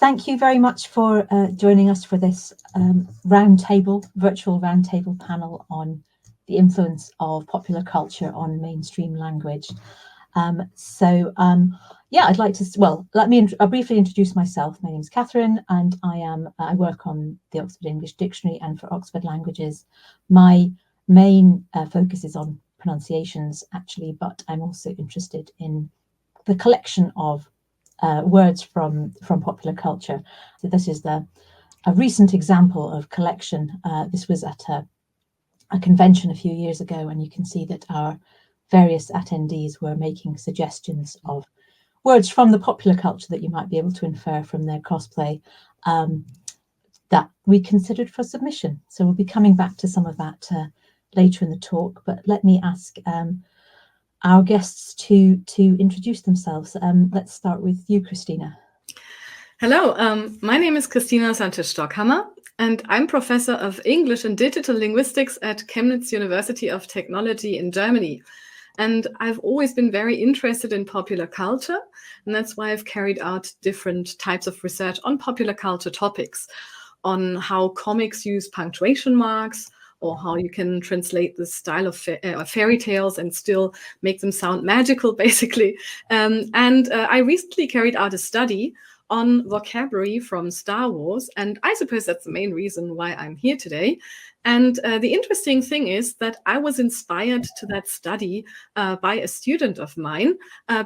Thank you very much for joining us for this virtual roundtable panel on the influence of popular culture on mainstream language. Yeah, I'd like to, I'll briefly introduce myself. My name is Catherine, and I work on the Oxford English Dictionary and for Oxford Languages. My main focus is on pronunciations, actually, but I'm also interested in the collection of words from popular culture. So this is a recent example of collection. This was at a convention a few years ago, and you can see that our various attendees were making suggestions of words from the popular culture that you might be able to infer from their cosplay that we considered for submission. So we'll be coming back to some of that later in the talk, but let me ask our guests to introduce themselves. Let's start with you, Christina. Hello, my name is Christina Sanchez-Stockhammer, and I'm Professor of English and Digital Linguistics at Chemnitz University of Technology in Germany. And I've always been very interested in popular culture, and that's why I've carried out different types of research on popular culture topics, on how comics use punctuation marks, or how you can translate the style of fairy tales and still make them sound magical, basically. I recently carried out a study on vocabulary from Star Wars, and I suppose that's the main reason why I'm here today. And the interesting thing is that I was inspired to that study by a student of mine,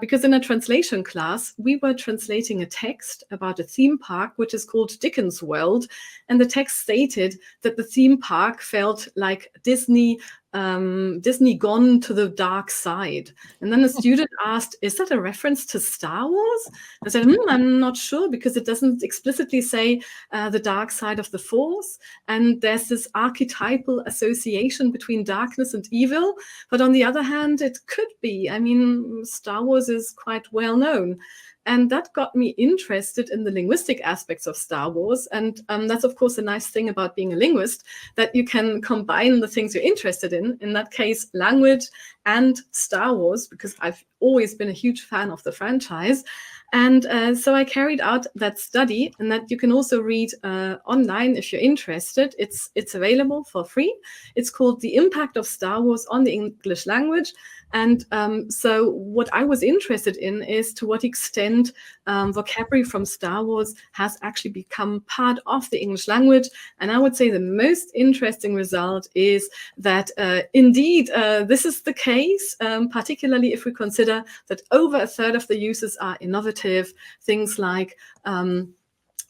because in a translation class, we were translating a text about a theme park, which is called Dickens World. And the text stated that the theme park felt like Disney gone to the dark side. And then the student asked, is that a reference to Star Wars? I said, I'm not sure, because it doesn't explicitly say the dark side of the Force. And there's this archetypal association between darkness and evil. But on the other hand, it could be. I mean, Star Wars is quite well known. And that got me interested in the linguistic aspects of Star Wars. And that's, of course, a nice thing about being a linguist, that you can combine the things you're interested in that case, language and Star Wars, because I've always been a huge fan of the franchise. And so I carried out that study, and that you can also read online if you're interested. It's available for free. It's called The Impact of Star Wars on the English Language. And so what I was interested in is to what extent vocabulary from Star Wars has actually become part of the English language. And I would say the most interesting result is that indeed this is the case, particularly if we consider that over a third of the users are innovative. Things like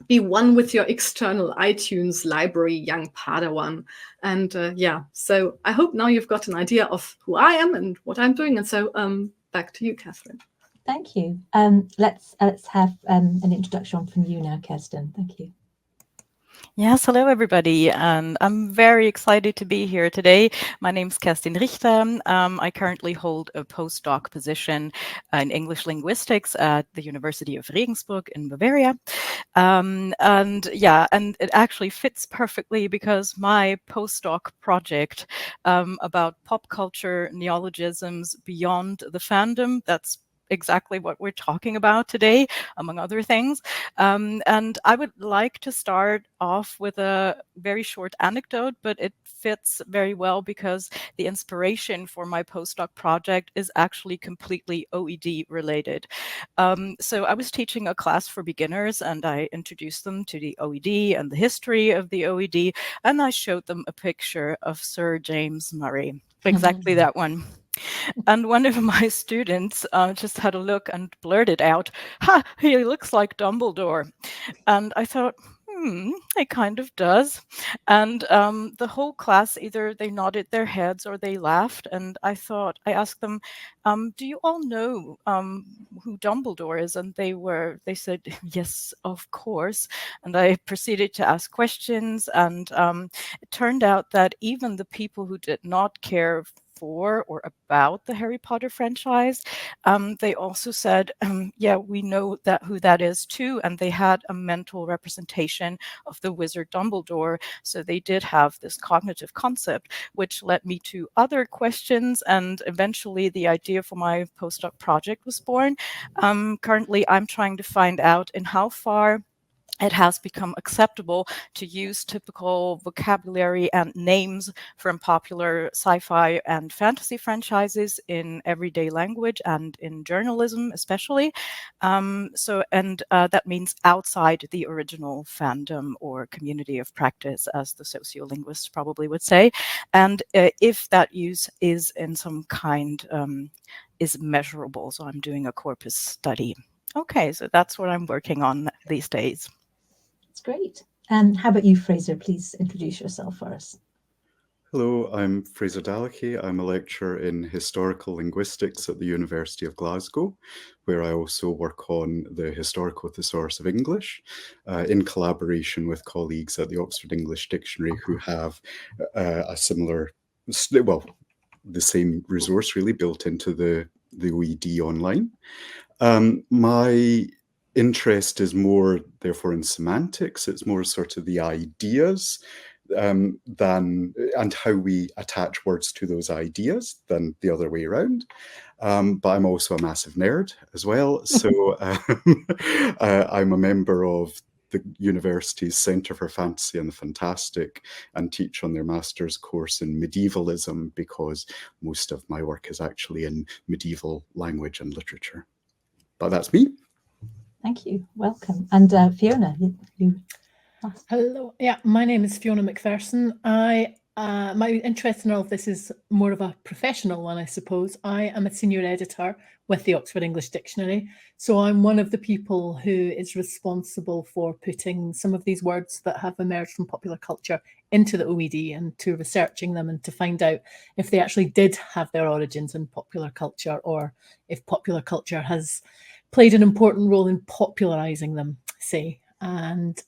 be one with your external iTunes library, young Padawan. And yeah, so I hope now you've got an idea of who I am and what I'm doing. And so back to you, Catherine. Thank you. Let's have an introduction from you now, Kerstin. Thank you. Yes, hello everybody, and I'm very excited to be here today. My name is Kerstin Richter. I currently hold a postdoc position in English linguistics at the University of Regensburg in Bavaria. And it actually fits perfectly because my postdoc project about pop culture neologisms beyond the fandom, that's exactly what we're talking about today, among other things. And I would like to start off with a very short anecdote, but it fits very well because the inspiration for my postdoc project is actually completely OED related. So I was teaching a class for beginners, and I introduced them to the OED and the history of the OED, and I showed them a picture of Sir James Murray, exactly that one. And one of my students just had a look and blurted out, "Ha, he looks like Dumbledore." And I thought, it kind of does. And the whole class, either they nodded their heads or they laughed. And I asked them, do you all know who Dumbledore is? And they said, yes, of course. And I proceeded to ask questions. And it turned out that even the people who did not care for or about the Harry Potter franchise, they also said, yeah, we know who that is too, and they had a mental representation of the wizard Dumbledore, so they did have this cognitive concept, which led me to other questions, and eventually the idea for my postdoc project was born. Currently, I'm trying to find out in how far it has become acceptable to use typical vocabulary and names from popular sci-fi and fantasy franchises in everyday language and in journalism especially. That means outside the original fandom or community of practice, as the sociolinguists probably would say. And if that use is in some kind, is measurable. So I'm doing a corpus study. Okay, so that's what I'm working on these days. That's great. And how about you, Fraser? Please introduce yourself for us. Hello, I'm Fraser Dallachy. I'm a lecturer in historical linguistics at the University of Glasgow, where I also work on the historical thesaurus of English, in collaboration with colleagues at the Oxford English Dictionary who have a similar, well, the same resource really built into the OED online. My interest is more, therefore, in semantics. It's more sort of the ideas and how we attach words to those ideas than the other way around. But I'm also a massive nerd as well. So I'm a member of the university's Centre for Fantasy and the Fantastic and teach on their master's course in medievalism, because most of my work is actually in medieval language and literature. But that's me. Thank you. Welcome. And Fiona, you Hello. Yeah, my name is Fiona McPherson. My interest in all of this is more of a professional one, I suppose. I am a senior editor with the Oxford English Dictionary. So I'm one of the people who is responsible for putting some of these words that have emerged from popular culture into the OED and to researching them and to find out if they actually did have their origins in popular culture, or if popular culture has played an important role in popularizing them, say. And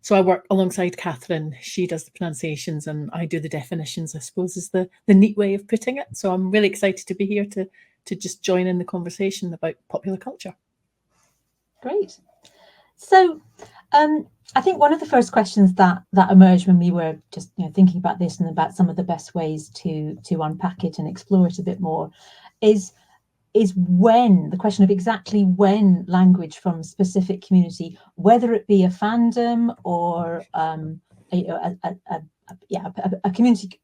so I work alongside Catherine. She does the pronunciations and I do the definitions, I suppose, is the neat way of putting it. So I'm really excited to be here to just join in the conversation about popular culture. Great. So I think one of the first questions that emerged when we were just thinking about this and about some of the best ways to unpack it and explore it a bit more is when, the question of exactly when language from a specific community, whether it be a fandom or a community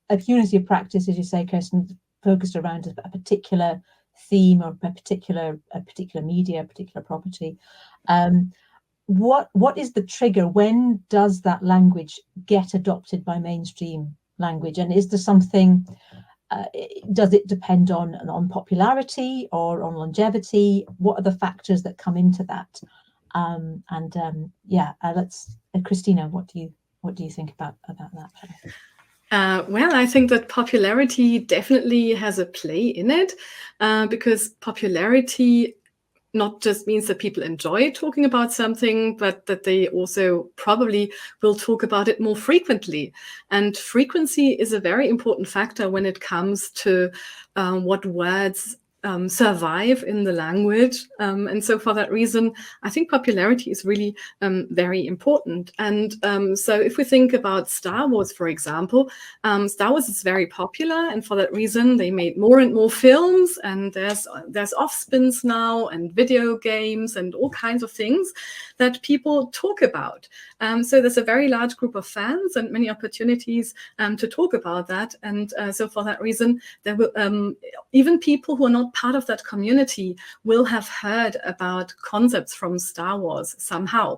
of practice, as you say, Kerstin, focused around a particular theme or a particular media, a particular property. What is the trigger? When does that language get adopted by mainstream language? And is there something? Does it depend on popularity or on longevity? What are the factors that come into that? Let's Christina, what do you think about that? Well, I think that popularity definitely has a play in it, because popularity not just means that people enjoy talking about something, but that they also probably will talk about it more frequently. And frequency is a very important factor when it comes to what words survive in the language. And so for that reason, I think popularity is really very important. And so if we think about Star Wars, for example, Star Wars is very popular. And for that reason, they made more and more films. And there's off-spins now and video games and all kinds of things that people talk about. So there's a very large group of fans and many opportunities to talk about that. And so for that reason, there will even people who are not part of that community will have heard about concepts from Star Wars somehow.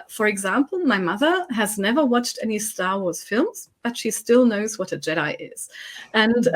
For example, my mother has never watched any Star Wars films, but she still knows what a Jedi is. And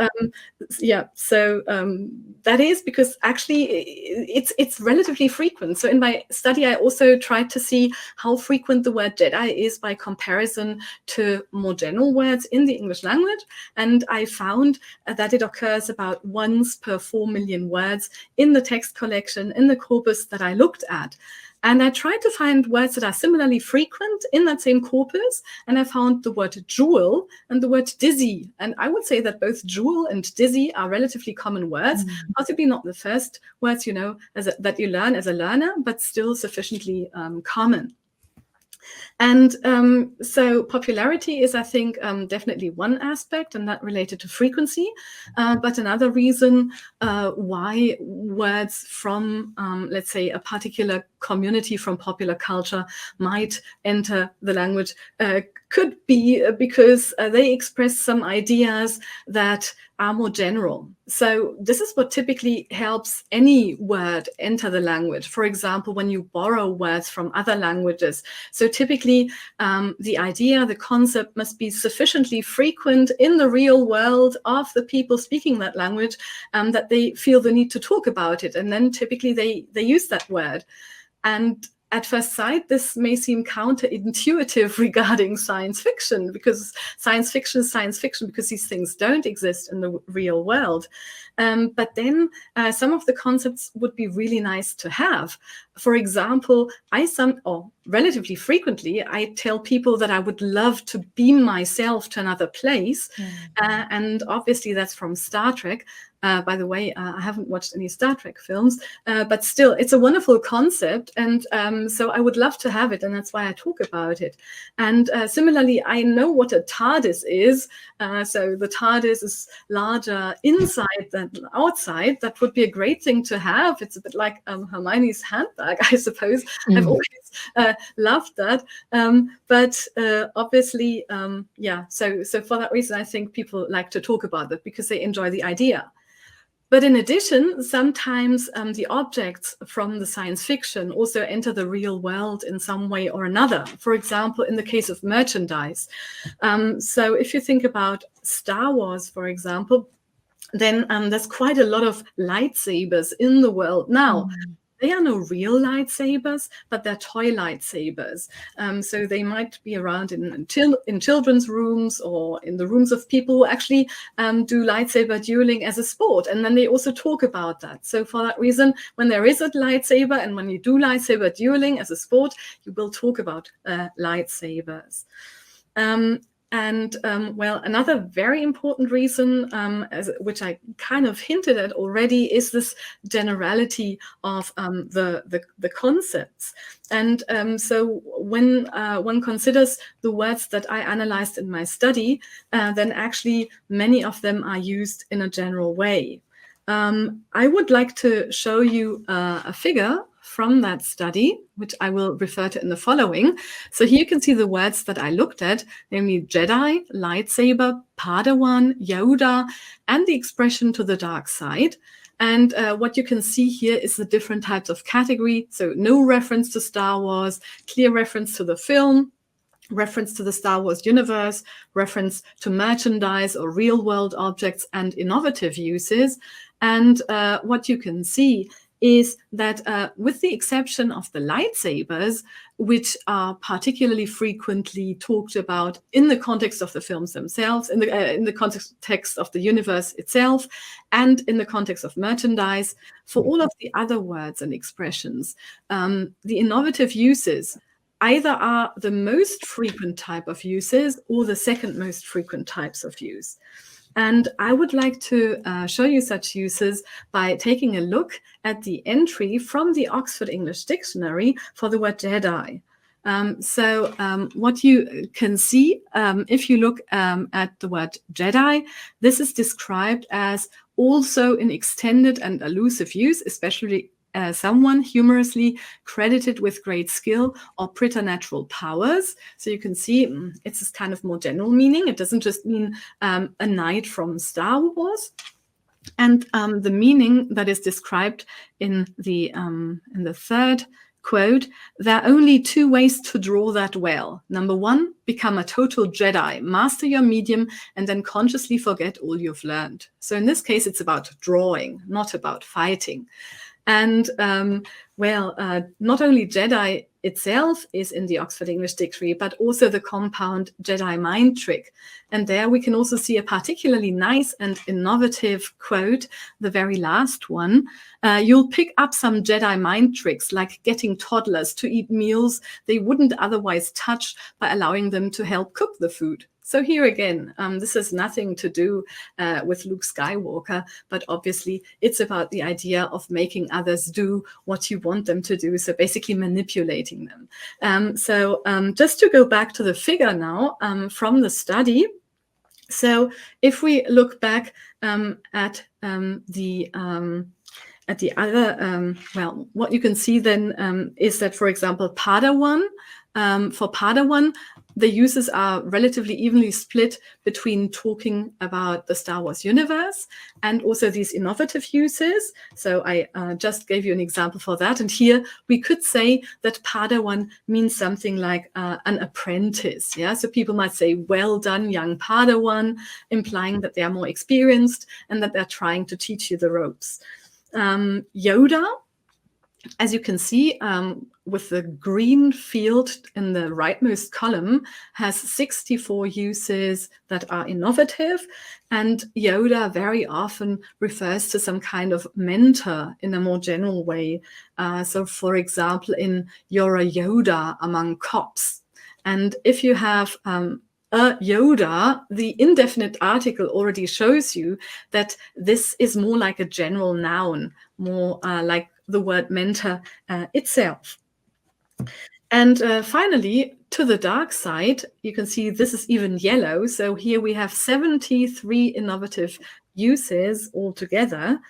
that is because actually it's relatively frequent. So in my study, I also tried to see how frequent the word Jedi is by comparison to more general words in the English language. And I found that it occurs about once per 4 million words in the text collection, in the corpus that I looked at. And I tried to find words that are similarly frequent in that same corpus. And I found the word jewel and the word dizzy. And I would say that both jewel and dizzy are relatively common words, possibly not the first words, that you learn as a learner, but still sufficiently common. And so popularity is, I think, definitely one aspect, and that related to frequency. But another reason why words from, let's say, a particular community from popular culture might enter the language could be because they express some ideas that are more general. So this is what typically helps any word enter the language. For example, when you borrow words from other languages. So typically the idea, the concept must be sufficiently frequent in the real world of the people speaking that language that they feel the need to talk about it. And then typically they use that word. And at first sight, this may seem counterintuitive regarding science fiction, because science fiction is science fiction because these things don't exist in the real world. But then some of the concepts would be really nice to have. For example, relatively frequently, I tell people that I would love to beam myself to another place. And obviously that's from Star Trek. By the way, I haven't watched any Star Trek films, but still, it's a wonderful concept. And so I would love to have it, and that's why I talk about it. And similarly, I know what a TARDIS is. So the TARDIS is larger inside than outside. That would be a great thing to have. It's a bit like Hermione's handbag, I suppose. I've always loved that. But obviously, so for that reason, I think people like to talk about that because they enjoy the idea. But in addition, sometimes the objects from the science fiction also enter the real world in some way or another. For example, in the case of merchandise. So if you think about Star Wars, for example, then there's quite a lot of lightsabers in the world now. They are no real lightsabers, but they're toy lightsabers. So they might be around in children's rooms or in the rooms of people who actually do lightsaber dueling as a sport. And then they also talk about that. So for that reason, when there is a lightsaber and when you do lightsaber dueling as a sport, you will talk about lightsabers. Well, another very important reason, which I kind of hinted at already, is this generality of the concepts. And so when one considers the words that I analyzed in my study, then actually many of them are used in a general way. I would like to show you a figure from that study, which I will refer to in the following. So here you can see the words that I looked at, namely Jedi, lightsaber, Padawan, Yoda, and the expression to the dark side. And what you can see here is the different types of category. So no reference to Star Wars, clear reference to the film, reference to the Star Wars universe, reference to merchandise or real-world objects, and innovative uses. And what you can see is that with the exception of the lightsabers, which are particularly frequently talked about in the context of the films themselves, in the context of the universe itself, and in the context of merchandise, for all of the other words and expressions, the innovative uses either are the most frequent type of uses or the second most frequent types of use. And I would like to show you such uses by taking a look at the entry from the Oxford English Dictionary for the word Jedi. What you can see, if you look at the word Jedi, this is described as also in extended and allusive use, especially someone humorously credited with great skill or preternatural powers. So you can see it's this kind of more general meaning. It doesn't just mean a knight from Star Wars. And the meaning that is described in the third quote, there are only two ways to draw that well. Number one, become a total Jedi, master your medium, and then consciously forget all you've learned. So in this case, it's about drawing, not about fighting. And not only Jedi itself is in the Oxford English Dictionary, but also the compound Jedi mind trick. And there we can also see a particularly nice and innovative quote, the very last one. You'll pick up some Jedi mind tricks, like getting toddlers to eat meals they wouldn't otherwise touch by allowing them to help cook the food. So here again, this has nothing to do with Luke Skywalker, but obviously it's about the idea of making others do what you want them to do, so basically manipulating them. Just to go back to the figure now from the study. So if we look back at the other, well, what you can see then is that, for example, Padawan, for Padawan, the uses are relatively evenly split between talking about the Star Wars universe and also these innovative uses. So I just gave you an example for that. And here we could say that Padawan means something like an apprentice. Yeah, so people might say, well done, young Padawan, implying that they are more experienced and that they're trying to teach you the ropes. Yoda, as you can see, with the green field in the rightmost column, has 64 uses that are innovative, and Yoda very often refers to some kind of mentor in a more general way. So, for example, in "You're a Yoda among cops," and if you have a Yoda, the indefinite article already shows you that this is more like a general noun, more like the word mentor itself. And finally, to the dark side, you can see this is even yellow. So here we have 73 innovative uses altogether.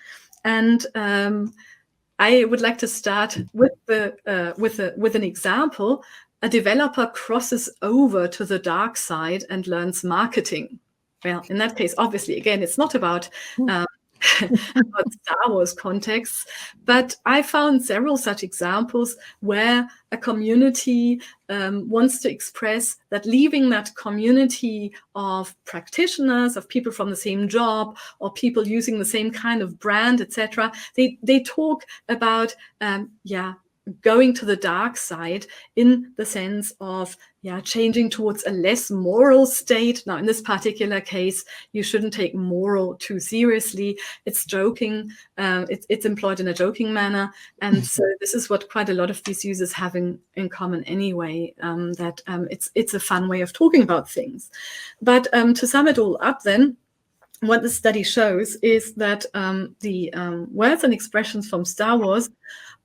And I would like to start with an example. A developer crosses over to the dark side and learns marketing. Well, in that case, obviously, again, it's not about about Star Wars contexts, but I found several such examples where a community wants to express that leaving that community of practitioners, of people from the same job, or people using the same kind of brand, etc., they talk about going to the dark side in the sense of changing towards a less moral state. Now, in this particular case, you shouldn't take moral too seriously. It's joking. It's employed in a joking manner. And so this is what quite a lot of these users have in common anyway, that it's a fun way of talking about things. But to sum it all up then, what the study shows is that the words and expressions from Star Wars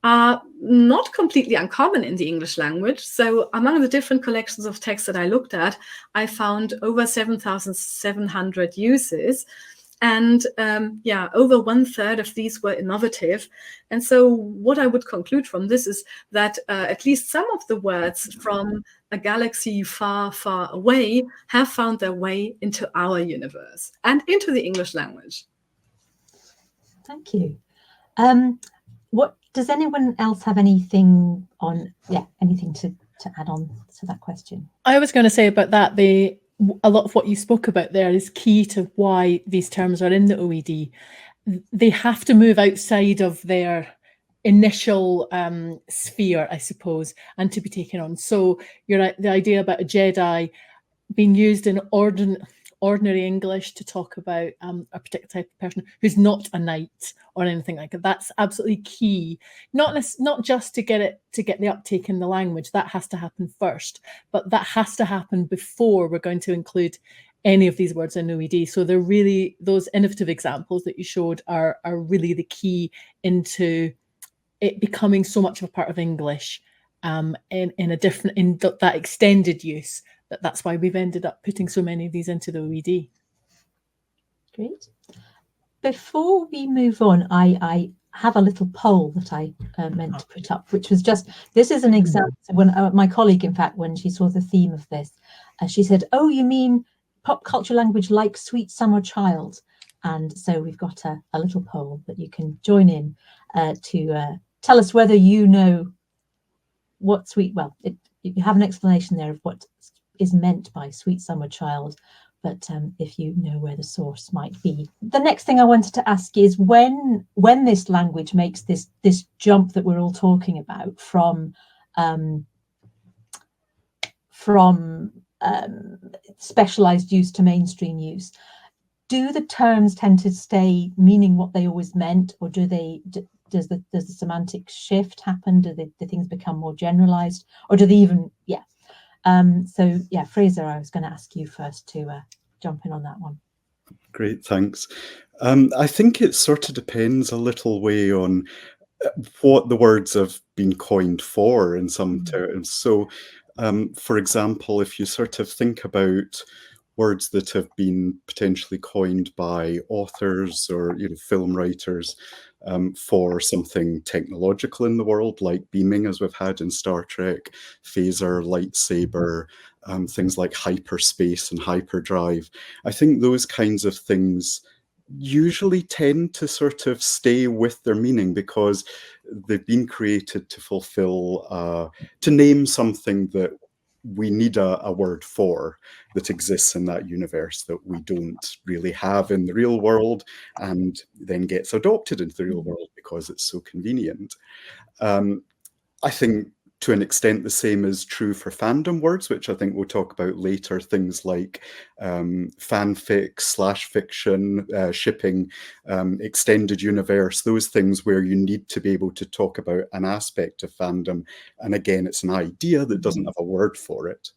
are not completely uncommon in the English language. So among the different collections of text that I looked at, I found over 7,700 uses. And over 1/3 of these were innovative. And so what I would conclude from this is that at least some of the words from a galaxy far, far away have found their way into our universe and into the English language. Thank you. What does anyone else have anything to add on to that question? I was going to say about that, a lot of what you spoke about there is key to why these terms are in the OED. They have to move outside of their initial sphere, I suppose, and to be taken on. So the idea about a Jedi being used in ordinary English to talk about a particular type of person who's not a knight or anything like that. That's absolutely key. Not just to get the uptake in the language. That has to happen first, but that has to happen before we're going to include any of these words in OED. So they're really, those innovative examples that you showed are really the key into it becoming so much of a part of English in that extended use. That's why we've ended up putting so many of these into the OED. Great. Before we move on, I have a little poll that I meant to put up, which was just, this is an example. When my colleague, in fact, when she saw the theme of this, she said, "Oh, you mean pop culture language like Sweet Summer Child?" And so we've got a little poll that you can join in to tell us whether you know what you have an explanation there of what is meant by Sweet Summer Child, but if you know where the source might be. The next thing I wanted to ask is when this language makes this jump that we're all talking about from specialized use to mainstream use, do the terms tend to stay meaning what they always meant, or does the semantic shift happen? Do things become more generalized, or do they even So yeah, Fraser, I was going to ask you first to jump in on that one. Great, thanks. I think it sort of depends a little way on what the words have been coined for in some terms. So, for example, if you sort of think about words that have been potentially coined by authors or film writers for something technological in the world, like beaming, as we've had in Star Trek, phaser, lightsaber, things like hyperspace and hyperdrive. I think those kinds of things usually tend to sort of stay with their meaning because they've been created to fulfill, to name something that we need a word for that exists in that universe that we don't really have in the real world and then gets adopted into the real world because it's so convenient. I think to an extent the same is true for fandom words, which I think we'll talk about later, things like fanfic, slash fiction, shipping, extended universe, those things where you need to be able to talk about an aspect of fandom. And again, it's an idea that doesn't have a word for it.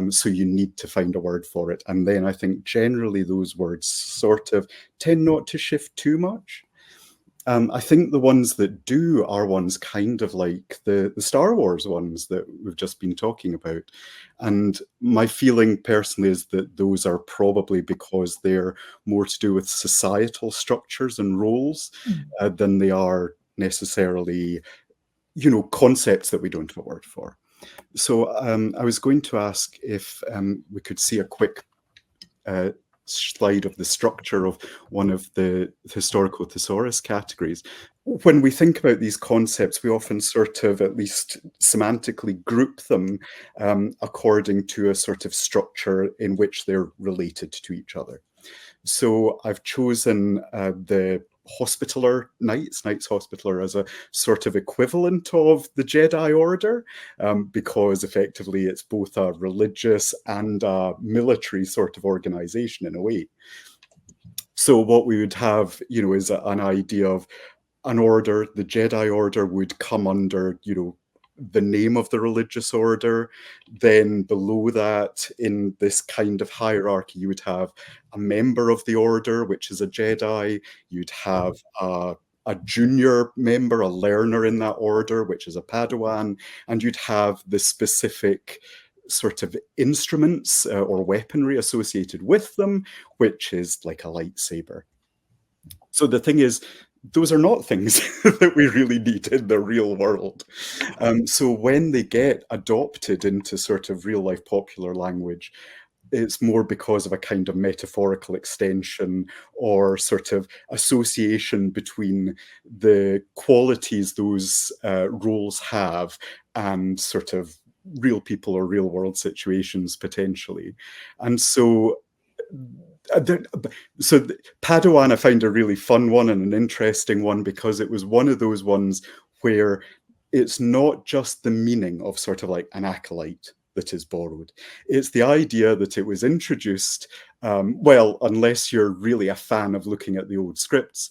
So you need to find a word for it. And then I think generally those words sort of tend not to shift too much. I think the ones that do are ones kind of like the Star Wars ones that we've just been talking about. And my feeling personally is that those are probably because they're more to do with societal structures and roles than they are necessarily, concepts that we don't have a word for. So I was going to ask if we could see a quick slide of the structure of one of the historical thesaurus categories. When we think about these concepts, we often sort of, at least semantically, group them according to a sort of structure in which they're related to each other. So I've chosen the Hospitaller Knights Hospitaller as a sort of equivalent of the Jedi Order, because effectively it's both a religious and a military sort of organization in a way. So what we would have, is an idea of an order. The Jedi Order would come under, the name of the religious order. Then below that, in this kind of hierarchy, you would have a member of the order, which is a Jedi. You'd have a junior member, a learner in that order, which is a Padawan. And you'd have the specific sort of instruments or weaponry associated with them, which is like a lightsaber. So the thing is, those are not things that we really need in the real world. So when they get adopted into sort of real life popular language, it's more because of a kind of metaphorical extension or sort of association between the qualities those roles have and sort of real people or real world situations potentially. And so Padawan I found a really fun one and an interesting one because it was one of those ones where it's not just the meaning of sort of like an acolyte that is borrowed. It's the idea that it was introduced, well, unless you're really a fan of looking at the old scripts,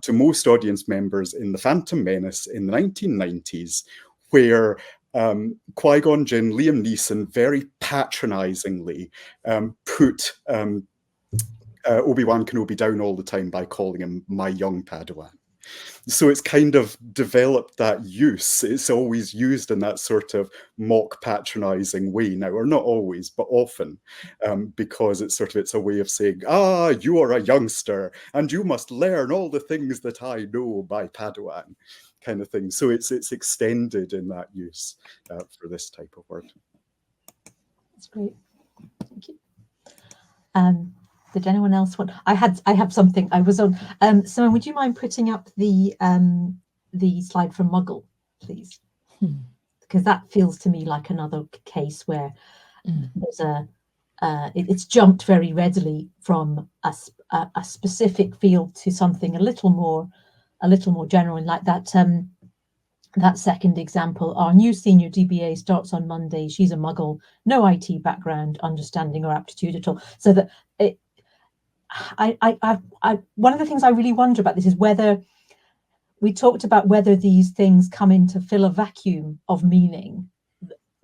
to most audience members in The Phantom Menace in the 1990s, where Qui-Gon Jinn, Liam Neeson very patronizingly put Obi-Wan Kenobi down all the time by calling him my young Padawan. So it's kind of developed that use. It's always used in that sort of mock patronizing way now, or not always, but often, because it's a way of saying, you are a youngster and you must learn all the things that I know by Padawan, kind of thing. So it's extended in that use for this type of word. That's great. Thank you. Did anyone else want? I have something. I was on. Simon, would you mind putting up the slide from Muggle, please? Because that feels to me like another case where there's it's jumped very readily from a specific field to something a little more general. And like that that second example, our new senior DBA starts on Monday. She's a Muggle, no IT background, understanding or aptitude at all. So that one of the things I really wonder about this is whether we talked about whether these things come in to fill a vacuum of meaning,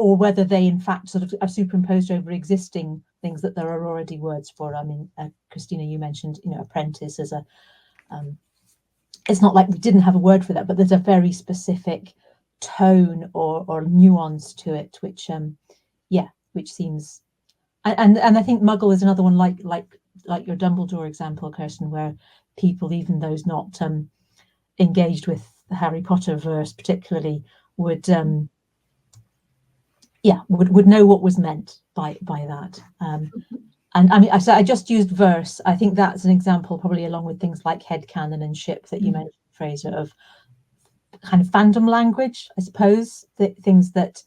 or whether they in fact sort of are superimposed over existing things that there are already words for. I mean, Christina, you mentioned, apprentice as a, it's not like we didn't have a word for that, but there's a very specific tone or nuance to it, which which seems, and I think Muggle is another one like your Dumbledore example, Kirsten, where people, even those not engaged with the Harry Potter verse particularly, would know what was meant by that. And I mean, I just used verse. I think that's an example, probably along with things like headcanon and ship that you mentioned, Fraser, of kind of fandom language, I suppose, things that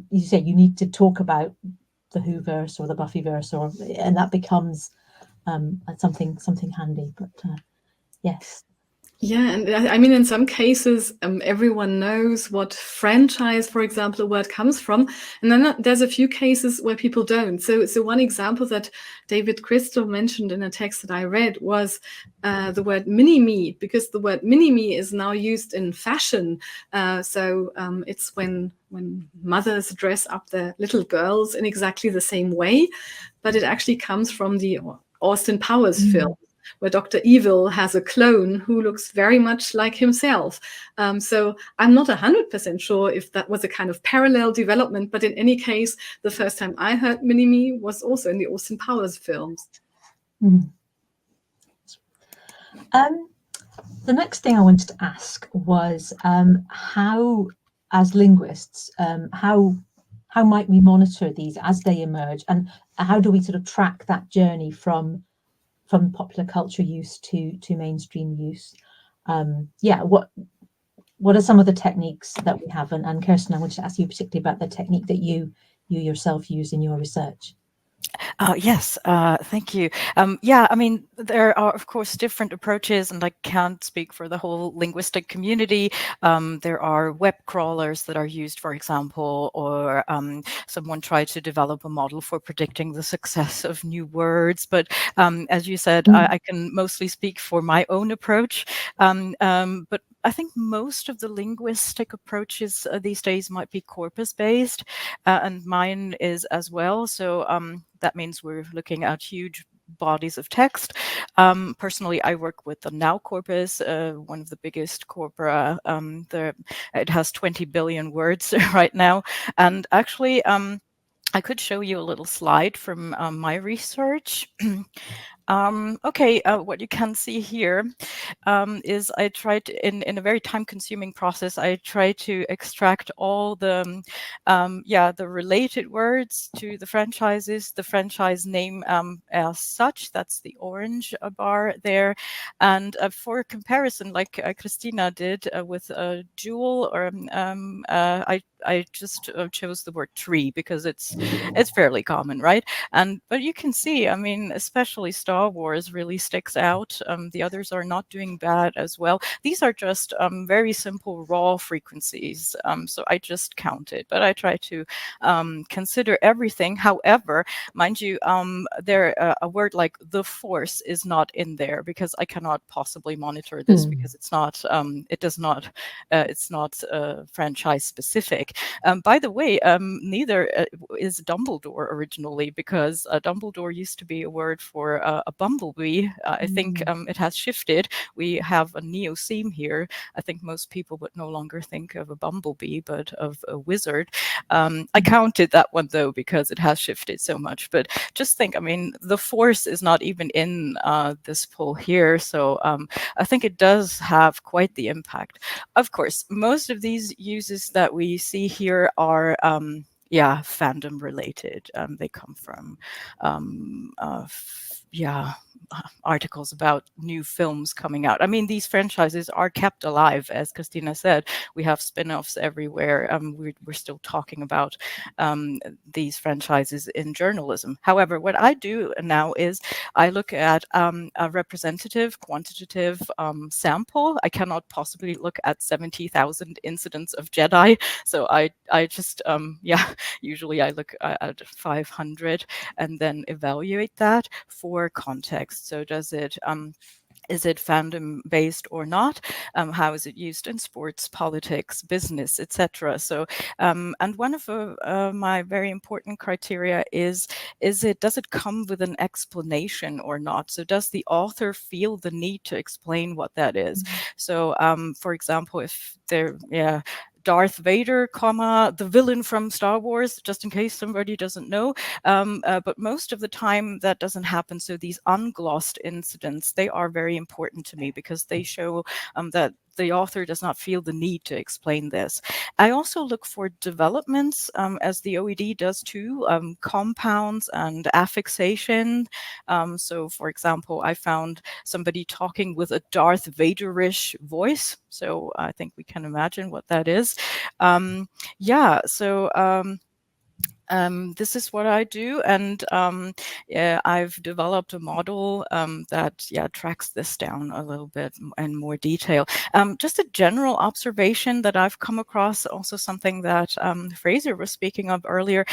you say you need to talk about the Who verse or the Buffy verse, and that becomes something handy. But yes. Yeah, and I mean, in some cases, everyone knows what franchise, for example, a word comes from, and then there's a few cases where people don't. So one example that David Crystal mentioned in a text that I read was the word mini-me, because the word mini-me is now used in fashion. It's when mothers dress up their little girls in exactly the same way, but it actually comes from the Austin Powers film, where Dr. Evil has a clone who looks very much like himself. So I'm not 100% sure if that was a kind of parallel development, but in any case, the first time I heard mini-me was also in the Austin Powers films. The next thing I wanted to ask was how, as linguists, how might we monitor these as they emerge, and how do we sort of track that journey from popular culture use to mainstream use? What are some of the techniques that we have? And Kirsten, I wanted to ask you particularly about the technique that you yourself use in your research. Yes, thank you. I mean, there are, of course, different approaches, and I can't speak for the whole linguistic community. There are web crawlers that are used, for example, or someone tried to develop a model for predicting the success of new words. But as you said, I can mostly speak for my own approach. But I think most of the linguistic approaches these days might be corpus-based, and mine is as well. So that means we're looking at huge bodies of text. Personally, I work with the Now corpus, one of the biggest corpora. It has 20 billion words right now. And actually, I could show you a little slide from my research. What you can see here is I tried in a very time-consuming process. I tried to extract all the related words to the franchises, the franchise name as such. That's the orange bar there, and for comparison, like Christina did with Jewel, or I just chose the word tree because it's fairly common, right? But you can see, I mean, especially Star Wars really sticks out. The others are not doing bad as well. These are just very simple raw frequencies. So I just counted, but I try to consider everything. However, mind you, a word like the Force is not in there because I cannot possibly monitor this because it's not. It's not franchise specific. By the way, neither is Dumbledore originally, because Dumbledore used to be a word for a bumblebee. I think it has shifted. We have a neo-seam here. I think most people would no longer think of a bumblebee, but of a wizard. I counted that one though, because it has shifted so much. But just think, I mean, the Force is not even in this poll here. So I think it does have quite the impact. Of course, most of these uses that we see here are fandom related. They come from articles about new films coming out. I mean, these franchises are kept alive, as Christina said. We have spin-offs everywhere. We're still talking about these franchises in journalism. However, what I do now is I look at a representative, quantitative sample. I cannot possibly look at 70,000 incidents of Jedi. So I just, usually I look at 500 and then evaluate that for context. So does it Is it fandom based or not? How is it used in sports, politics, business, etc.? So, and one of my very important criteria is does it come with an explanation or not? So does the author feel the need to explain what that is? So, for example, if there, Darth Vader, the villain from Star Wars, just in case somebody doesn't know. But most of the time that doesn't happen. So these unglossed incidents, they are very important to me because they show that the author does not feel the need to explain this. I also look for developments, as the OED does too, compounds and affixation. So for example, I found somebody talking with a Darth Vader-ish voice. So I think we can imagine what that is. This is what I do, and I've developed a model that tracks this down a little bit in more detail. Just a general observation that I've come across, also something that Fraser was speaking of earlier.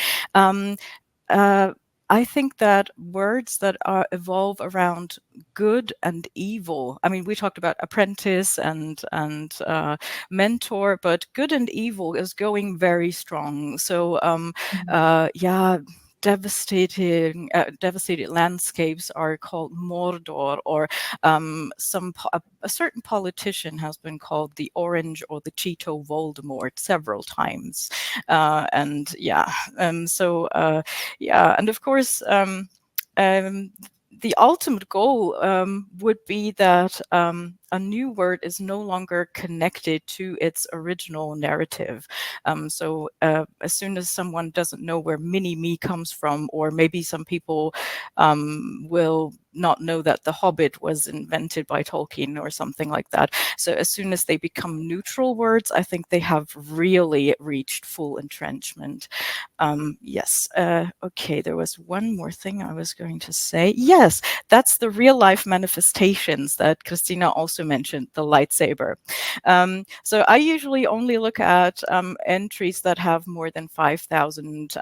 I think that words that evolve around good and evil. I mean, we talked about apprentice and mentor, but good and evil is going very strong. So, devastated landscapes are called Mordor, or a certain politician has been called the Orange or the Cheeto Voldemort several times, and of course. The ultimate goal would be that a new word is no longer connected to its original narrative. So as soon as someone doesn't know where mini-me comes from, or maybe some people will not know that The Hobbit was invented by Tolkien or something like that. So as soon as they become neutral words, I think they have really reached full entrenchment. Yes. Okay, there was one more thing I was going to say. Yes, that's the real life manifestations that Christina also mentioned, the lightsaber. So I usually only look at entries that have more than 5,000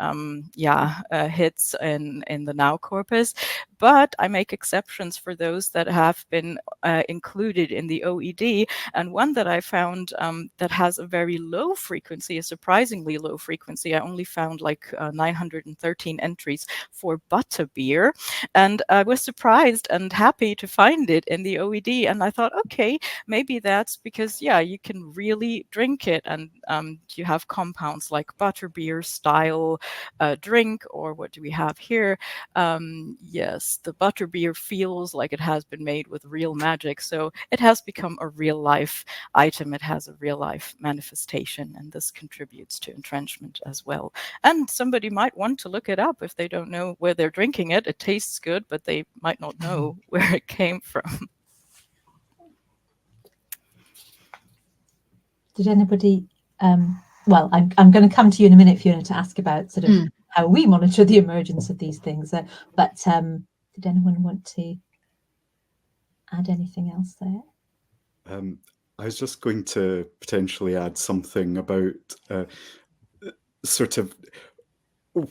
hits in the now corpus, but I make exceptions for those that have been included in the OED. And one that I found that has a very low frequency, a surprisingly low frequency, I only found like 913 entries for butterbeer. And I was surprised and happy to find it in the OED. And I thought, okay, maybe that's because, you can really drink it. And you have compounds like butterbeer style drink, or what do we have here? Yes, the butterbeer feels like it has been made with real magic. So it has become a real life item. It has a real life manifestation, and this contributes to entrenchment as well. And somebody might want to look it up if they don't know where they're drinking it. It tastes good, but they might not know where it came from. Did anybody, well, I'm going to come to you in a minute, Fiona, to ask about sort of how we monitor the emergence of these things. But did anyone want to add anything else there? I was just going to potentially add something about sort of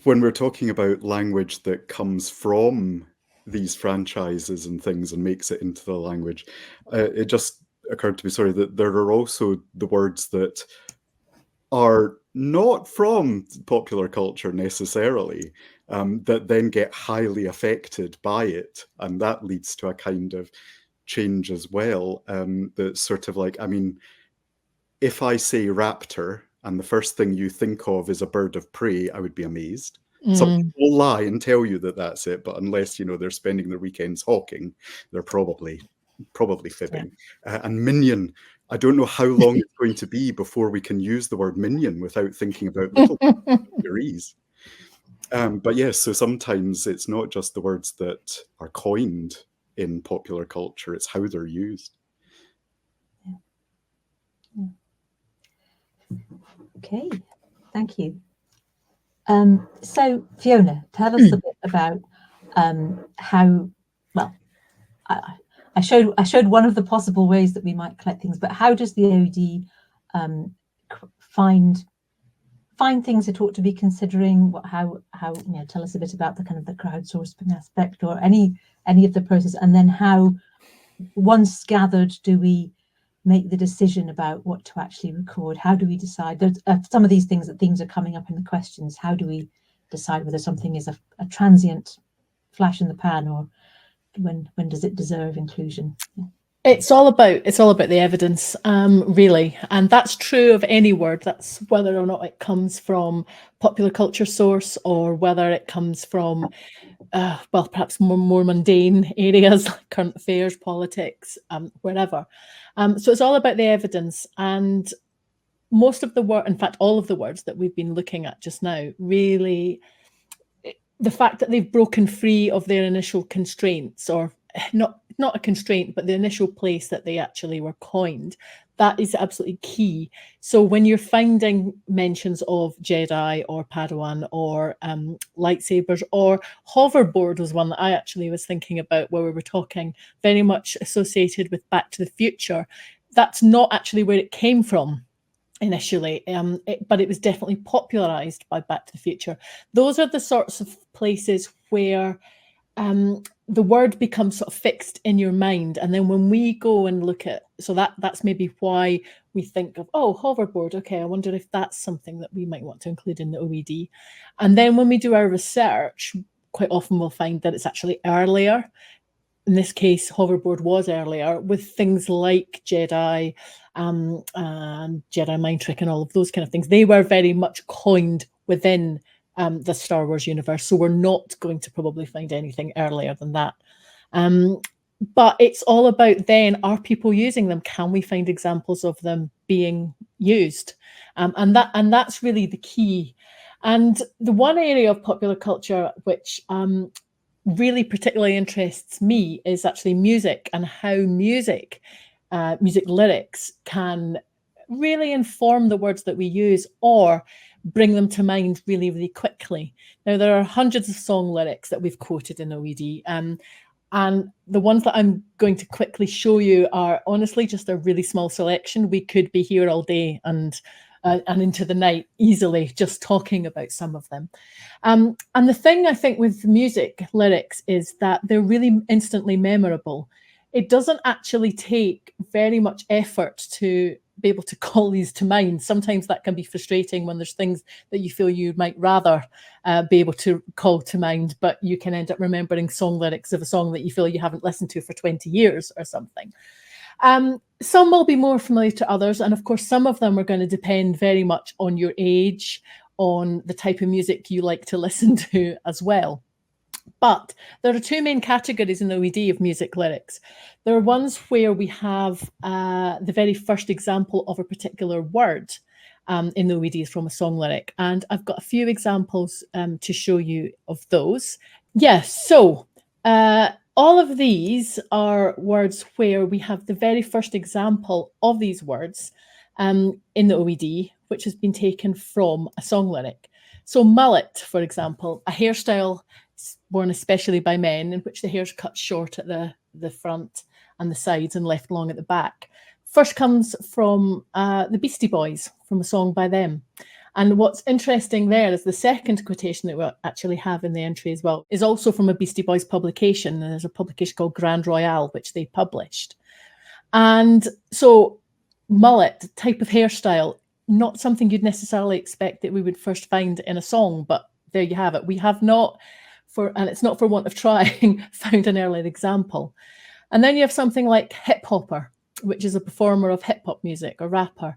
when we're talking about language that comes from these franchises and things and makes it into the language, it just occurred to me, sorry, that there are also the words that are not from popular culture necessarily, that then get highly affected by it. And that leads to a kind of change as well. That's sort of like, I mean, if I say raptor and the first thing you think of is a bird of prey, I would be amazed. Some people will lie and tell you that that's it, but unless, they're spending their weekends hawking, they're probably fibbing. And minion, I don't know how long it's going to be before we can use the word minion without thinking about little theories. But yes, so sometimes it's not just the words that are coined in popular culture, it's how they're used. Okay, thank you. So Fiona, tell us a bit about how, well, I showed one of the possible ways that we might collect things, but how does the OED find things that ought to be considering? How tell us a bit about the kind of the crowdsourcing aspect, or any of the process, and then how once gathered, do we make the decision about what to actually record? How do we decide? There's some of these things are coming up in the questions. How do we decide whether something is a transient flash in the pan, or when does it deserve inclusion? Yeah. It's all about the evidence, really, and that's true of any word. That's whether or not it comes from popular culture source or whether it comes from, well, perhaps more mundane areas like current affairs, politics, wherever. So it's all about the evidence, and most of the word, in fact, all of the words that we've been looking at just now, really, the fact that they've broken free of their initial constraints, or not a constraint, but the initial place that they actually were coined, that is absolutely key. So when you're finding mentions of Jedi or Padawan or lightsabers, or hoverboard was one that I actually was thinking about, where we were talking very much associated with Back to the Future. That's not actually where it came from initially, but it was definitely popularized by Back to the Future. Those are the sorts of places where the word becomes sort of fixed in your mind, and then when we go and look at, so that's maybe why we think of, oh, hoverboard, okay, I wonder if that's something that we might want to include in the OED. And then when we do our research, quite often we'll find that it's actually earlier. In this case, hoverboard was earlier, with things like Jedi and Jedi mind trick and all of those kind of things. They were very much coined within the Star Wars universe, so we're not going to probably find anything earlier than that. But it's all about then, are people using them? Can we find examples of them being used? And that's really the key. And the one area of popular culture which really particularly interests me is actually music, and how music lyrics can really inform the words that we use, or bring them to mind really, really quickly. Now, there are hundreds of song lyrics that we've quoted in OED, and the ones that I'm going to quickly show you are honestly just a really small selection. We could be here all day and into the night easily just talking about some of them. And the thing I think with music lyrics is that they're really instantly memorable. It doesn't actually take very much effort to be able to call these to mind. Sometimes that can be frustrating when there's things that you feel you might rather be able to call to mind, but you can end up remembering song lyrics of a song that you feel you haven't listened to for 20 years or something. Some will be more familiar to others, and of course some of them are going to depend very much on your age, on the type of music you like to listen to as well. But there are two main categories in the OED of music lyrics. There are ones where we have the very first example of a particular word in the OED is from a song lyric. And I've got a few examples to show you of those. Yes, so all of these are words where we have the very first example of these words in the OED, which has been taken from a song lyric. So mullet, for example, a hairstyle worn especially by men, in which the hair's cut short at the front and the sides and left long at the back, first comes from the Beastie Boys, from a song by them. And what's interesting there is the second quotation that we actually have in the entry as well is also from a Beastie Boys publication. And there's a publication called Grand Royale, which they published. And so mullet, type of hairstyle, not something you'd necessarily expect that we would first find in a song, but there you have it. We have not, and it's not for want of trying, found an earlier example. And then you have something like hip hopper, which is a performer of hip hop music, a rapper.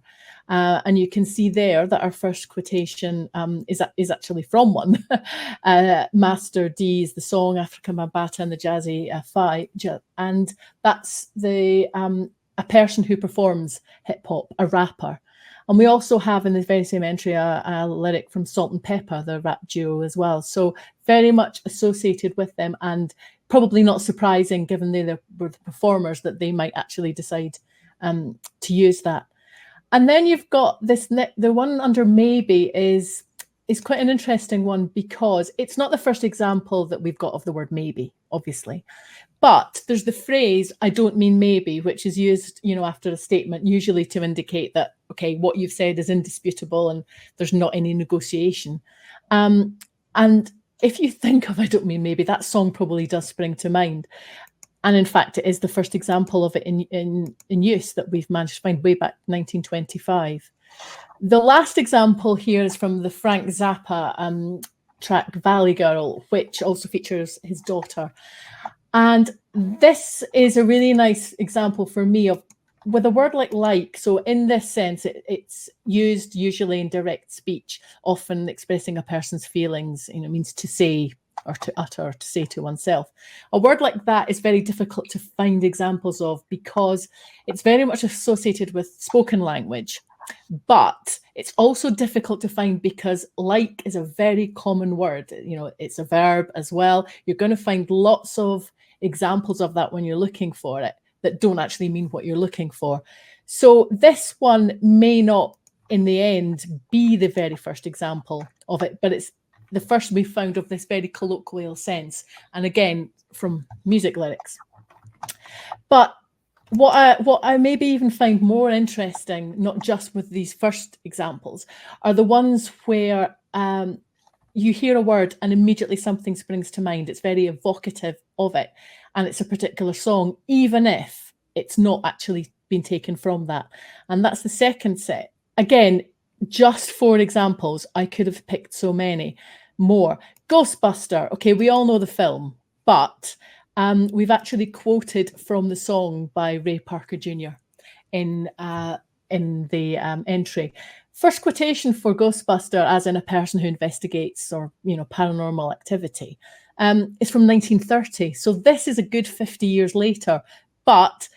And you can see there that our first quotation is actually from one. Master D is the song, Africa Mabata and the Jazzy Fi, and that's a person who performs hip hop, a rapper. And we also have in the very same entry a lyric from Salt and Pepper, the rap duo as well. So very much associated with them, and probably not surprising given they were the performers that they might actually decide to use that. And then you've got this, the one under maybe is quite an interesting one, because it's not the first example that we've got of the word maybe, obviously. But there's the phrase, I don't mean maybe, which is used, after a statement, usually to indicate that, okay, what you've said is indisputable and there's not any negotiation. And if you think of I don't mean maybe, that song probably does spring to mind. And in fact, it is the first example of it in use that we've managed to find way back 1925. The last example here is from the Frank Zappa track Valley Girl, which also features his daughter. And this is a really nice example for me of, with a word like, so in this sense, it's used usually in direct speech, often expressing a person's feelings, means to say or to utter, to say to oneself. A word like that is very difficult to find examples of because it's very much associated with spoken language. But it's also difficult to find because like is a very common word. It's a verb as well. You're going to find lots of examples of that when you're looking for it that don't actually mean what you're looking for. So this one may not, in the end, be the very first example of it, but it's the first we found of this very colloquial sense. And again, from music lyrics. But what I maybe even find more interesting, not just with these first examples, are the ones where you hear a word and immediately something springs to mind. It's very evocative of it. And it's a particular song, even if it's not actually been taken from that. And that's the second set. Again, just 4 examples. I could have picked so many more. Ghostbuster. Okay, we all know the film, but we've actually quoted from the song by Ray Parker Jr. in the entry. First quotation for Ghostbuster, as in a person who investigates or paranormal activity, is from 1930. So this is a good 50 years later. But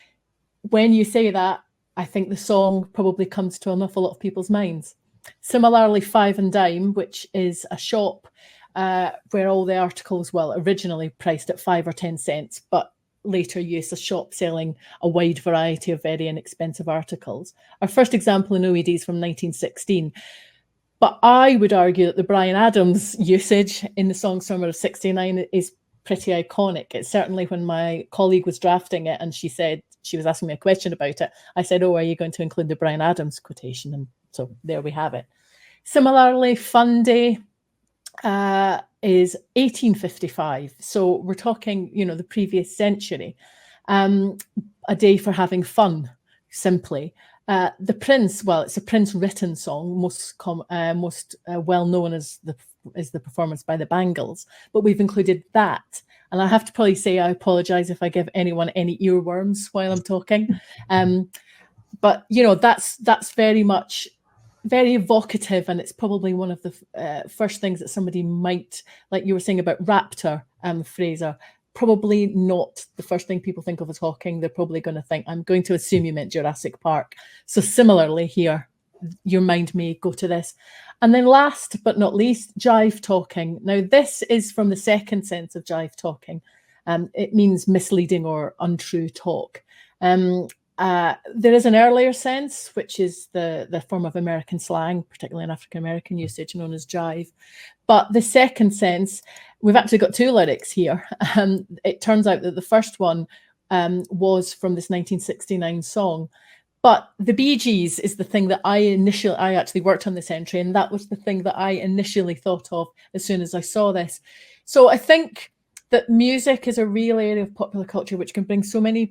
when you say that, I think the song probably comes to an awful lot of people's minds. Similarly, Five and Dime, which is a shop where all the articles, originally priced at 5 or 10 cents, but later used a shop selling a wide variety of very inexpensive articles. Our first example in OED is from 1916. But I would argue that the Bryan Adams usage in the song Summer of '69 is pretty iconic. It's certainly when my colleague was drafting it and she said, she was asking me a question about it, I said, oh, are you going to include the Bryan Adams quotation? And so there we have it. Similarly, Fun Day is 1855. So we're talking, the previous century. A day for having fun, simply. The Prince, it's a Prince written song, most well known as the performance by the Bangles, but we've included that. And I have to probably say I apologize if I give anyone any earworms while I'm talking. But that's very much very evocative, and it's probably one of the first things that somebody might, like you were saying about Raptor, Fraser, probably not the first thing people think of as talking. They're probably going to think, I'm going to assume you meant Jurassic Park. So similarly here, your mind may go to this. And then last but not least, jive talking. Now, this is from the second sense of jive talking. It means misleading or untrue talk. There is an earlier sense, which is the form of American slang, particularly in African-American usage, known as jive. But the second sense, we've actually got 2 lyrics here. It turns out that the first one was from this 1969 song. But the Bee Gees is the thing that I actually worked on this entry, and that was the thing that I initially thought of as soon as I saw this. So I think that music is a real area of popular culture which can bring so many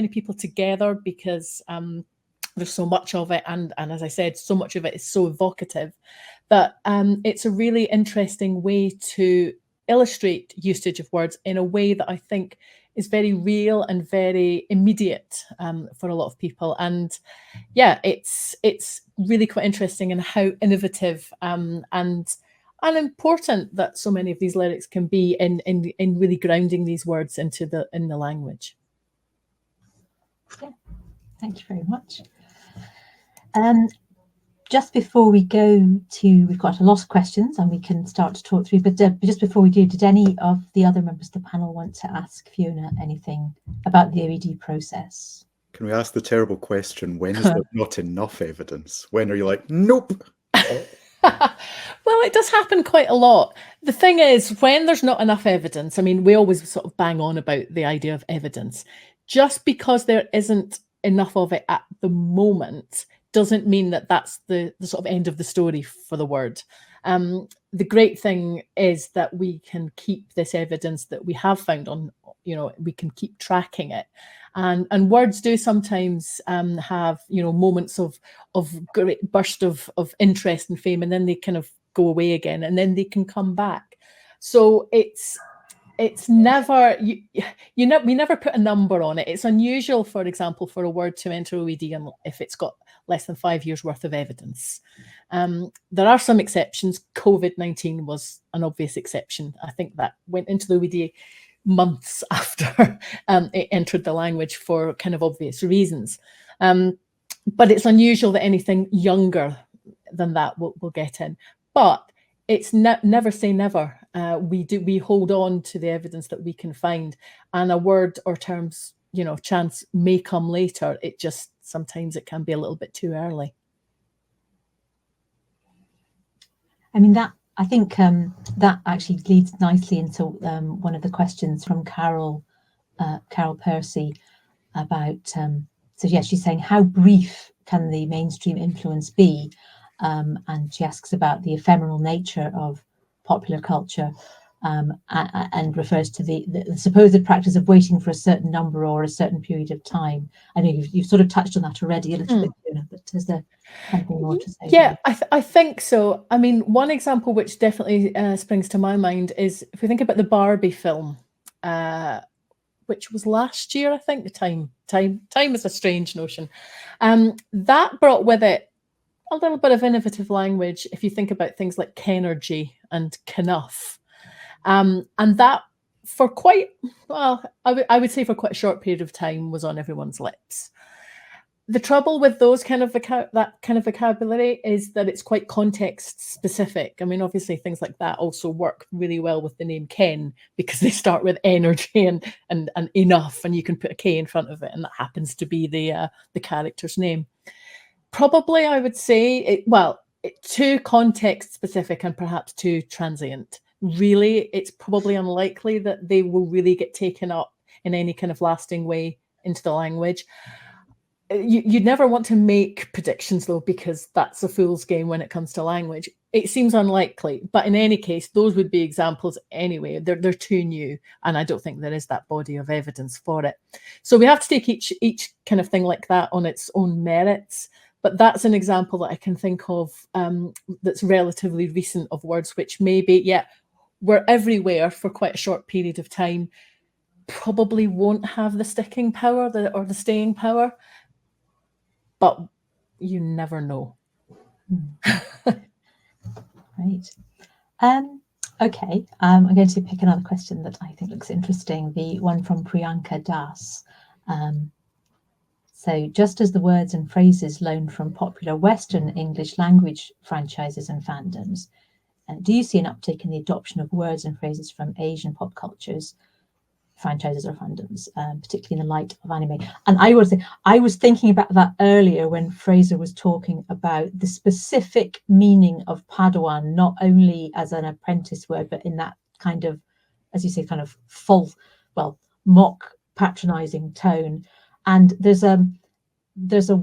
people together because there's so much of it, and as I said, so much of it is so evocative that it's a really interesting way to illustrate usage of words in a way that I think is very real and very immediate for a lot of people. And yeah, it's really quite interesting in how innovative and important that so many of these lyrics can be in really grounding these words in the language. Yeah, thank you very much. Just before we go to, we've got a lot of questions and we can start to talk through, but just before we do, did any of the other members of the panel want to ask Fiona anything about the OED process? Can we ask the terrible question, when is there not enough evidence? When are you like, nope? Well, it does happen quite a lot. The thing is, when there's not enough evidence, I mean, we always sort of bang on about the idea of evidence. Just because there isn't enough of it at the moment doesn't mean that that's the sort of end of the story for the word. The great thing is that we can keep this evidence that we have found on, we can keep tracking it. And words do sometimes have, moments of great burst of interest and fame, and then they kind of go away again, and then they can come back. So it's never, we never put a number on it. It's unusual, for example, for a word to enter OED if it's got less than 5 years worth of evidence. There are some exceptions. COVID-19 was an obvious exception. I think that went into the OED months after it entered the language for kind of obvious reasons. But it's unusual that anything younger than that will get in. But it's never say never. We hold on to the evidence that we can find, and a word or term's chance may come later. It just sometimes it can be a little bit too early. I mean, I think that actually leads nicely into one of the questions from Carol Percy about. So yeah, she's saying, how brief can the mainstream influence be? And she asks about the ephemeral nature of popular culture, and refers to the supposed practice of waiting for a certain number or a certain period of time. I know you've sort of touched on that already a little bit, Fiona, but is there something more to say? Yeah, I think so. I mean, one example which definitely springs to my mind is if we think about the Barbie film, which was last year, I think. Time is a strange notion. That brought with it a little bit of innovative language. If you think about things like Kenergy and Knuff, and that for quite, well, I would say for quite a short period of time was on everyone's lips. The trouble with those kind of that kind of vocabulary is that it's quite context specific. I mean, obviously things like that also work really well with the name Ken, because they start with energy and enough, and you can put a K in front of it, and that happens to be the character's name. Probably, I would say, too context specific and perhaps too transient. Really, it's probably unlikely that they will really get taken up in any kind of lasting way into the language. You'd never want to make predictions, though, because that's a fool's game when it comes to language. It seems unlikely, but in any case, those would be examples anyway. They're too new, and I don't think there is that body of evidence for it. So we have to take each kind of thing like that on its own merits. But that's an example that I can think of that's relatively recent, of words which maybe, were everywhere for quite a short period of time, probably won't have the sticking power or the staying power. But you never know. Right. Okay. I'm going to pick another question that I think looks interesting. The one from Priyanka Das. So, just as the words and phrases loaned from popular Western English language franchises and fandoms, do you see an uptake in the adoption of words and phrases from Asian pop cultures, franchises or fandoms, particularly in the light of anime? And I was thinking about that earlier when Fraser was talking about the specific meaning of Padawan, not only as an apprentice word, but in that kind of, as you say, kind of mock patronizing tone. And there's a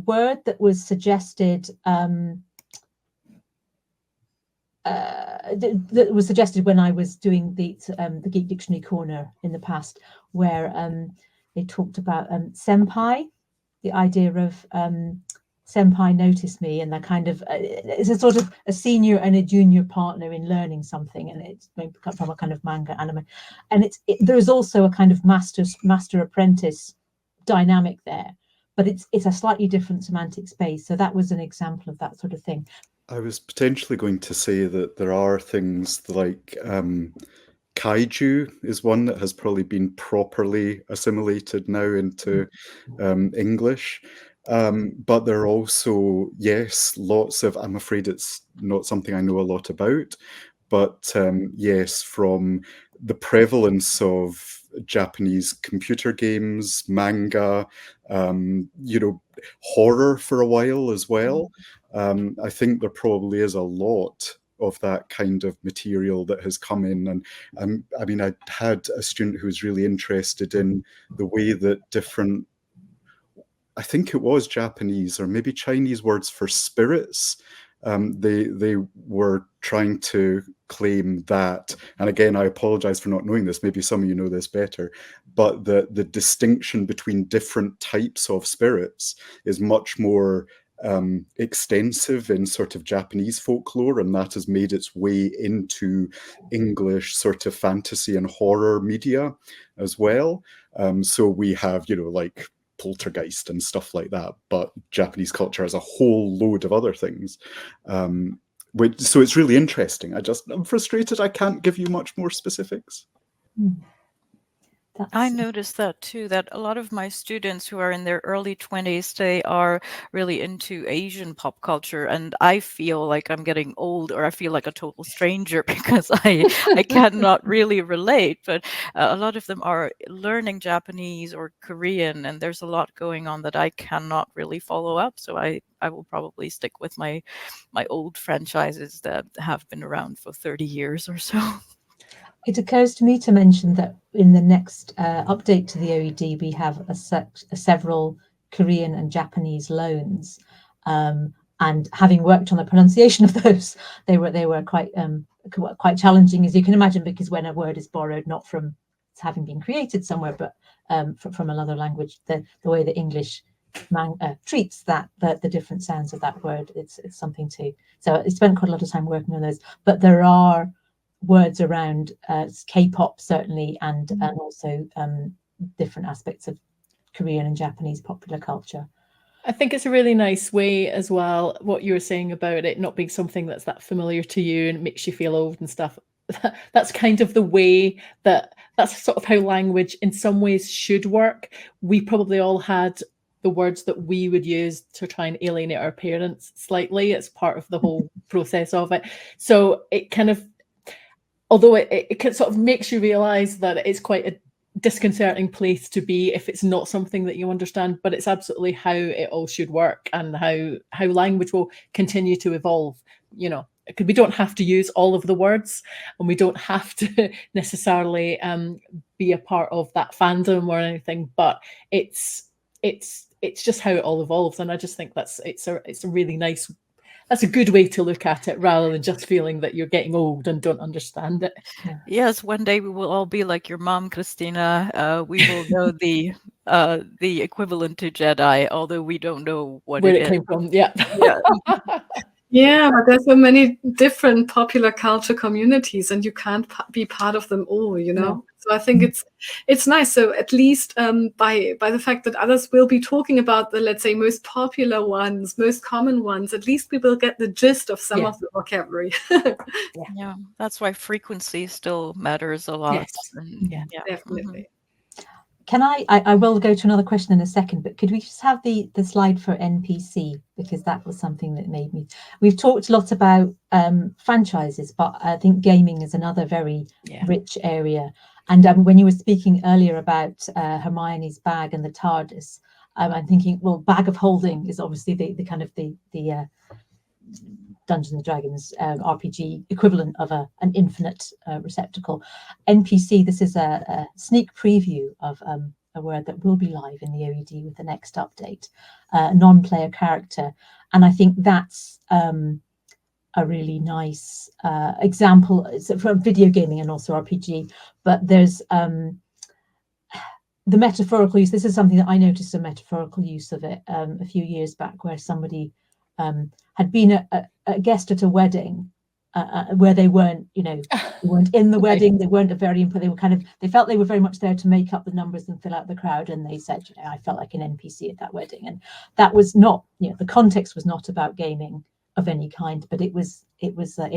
word that was suggested that was suggested when I was doing the Geek Dictionary Corner in the past, where they talked about senpai, the idea of senpai notice me, and that kind of it's a sort of a senior and a junior partner in learning something, and it's from a kind of manga anime, and there's also a kind of master apprentice dynamic there, but it's a slightly different semantic space. So that was an example of that sort of thing. I was potentially going to say that there are things like kaiju is one that has probably been properly assimilated now into English. But there are also, yes, lots of, I'm afraid it's not something I know a lot about, but yes, from the prevalence of Japanese computer games, manga, horror for a while as well. I think there probably is a lot of that kind of material that has come in. And I mean, I had a student who was really interested in the way that different, I think it was Japanese or maybe Chinese words for spirits They were trying to claim that, and again, I apologize for not knowing this, maybe some of you know this better, but the distinction between different types of spirits is much more extensive in sort of Japanese folklore, and that has made its way into English sort of fantasy and horror media as well. So we have, like poltergeist and stuff like that, but Japanese culture has a whole load of other things. So it's really interesting. I'm frustrated I can't give you much more specifics. I noticed that too, that a lot of my students who are in their early 20s, they are really into Asian pop culture, and I feel like I'm getting old, or I feel like a total stranger because I cannot really relate. But a lot of them are learning Japanese or Korean, and there's a lot going on that I cannot really follow up. So I will probably stick with my old franchises that have been around for 30 years or so. It occurs to me to mention that in the next update to the OED, we have several Korean and Japanese loans, and having worked on the pronunciation of those, they were quite challenging, as you can imagine, because when a word is borrowed not from having been created somewhere, but from another language, the way that English treats the different sounds of that word, it's something to. So I spent quite a lot of time working on those, but there are words around K-pop certainly, and also different aspects of Korean and Japanese popular culture. I think it's a really nice way as well, what you were saying about it not being something that's that familiar to you and makes you feel old and stuff. That's kind of the way that's sort of how language in some ways should work. We probably all had the words that we would use to try and alienate our parents slightly. It's part of the whole process of it. So it kind of, although it can sort of makes you realize that it's quite a disconcerting place to be if it's not something that you understand, but it's absolutely how it all should work, and how language will continue to evolve, because we don't have to use all of the words, and we don't have to necessarily be a part of that fandom or anything, but it's just how it all evolves. And I just think it's a really nice, that's a good way to look at it, rather than just feeling that you're getting old and don't understand it. Yes, one day we will all be like your mom, Christina. We will know the equivalent to Jedi, although we don't know where it came from. Yeah. Yeah, but there's so many different popular culture communities, and you can't be part of them all, No. So I think it's nice. So at least by the fact that others will be talking about the, let's say, most popular ones, most common ones, at least we will get the gist of some of the vocabulary. Yeah, that's why frequency still matters a lot. Yes. Yeah, definitely. Can I will go to another question in a second, but could we just have the slide for NPC, because that was something that made me. We've talked a lot about franchises, but I think gaming is another very rich area. And when you were speaking earlier about Hermione's bag and the TARDIS, I'm thinking, well, bag of holding is obviously the kind of the Dungeons and Dragons RPG equivalent of an infinite receptacle. NPC, this is a sneak preview of a word that will be live in the OED with the next update, non-player character. And I think that's a really nice example for video gaming and also RPG. But there's the metaphorical use. This is something that I noticed, a metaphorical use of it a few years back, where somebody had been a guest at a wedding where they weren't, they weren't in the wedding, they weren't they felt they were very much there to make up the numbers and fill out the crowd. And they said, I felt like an NPC at that wedding. And that was not, the context was not about gaming of any kind, but it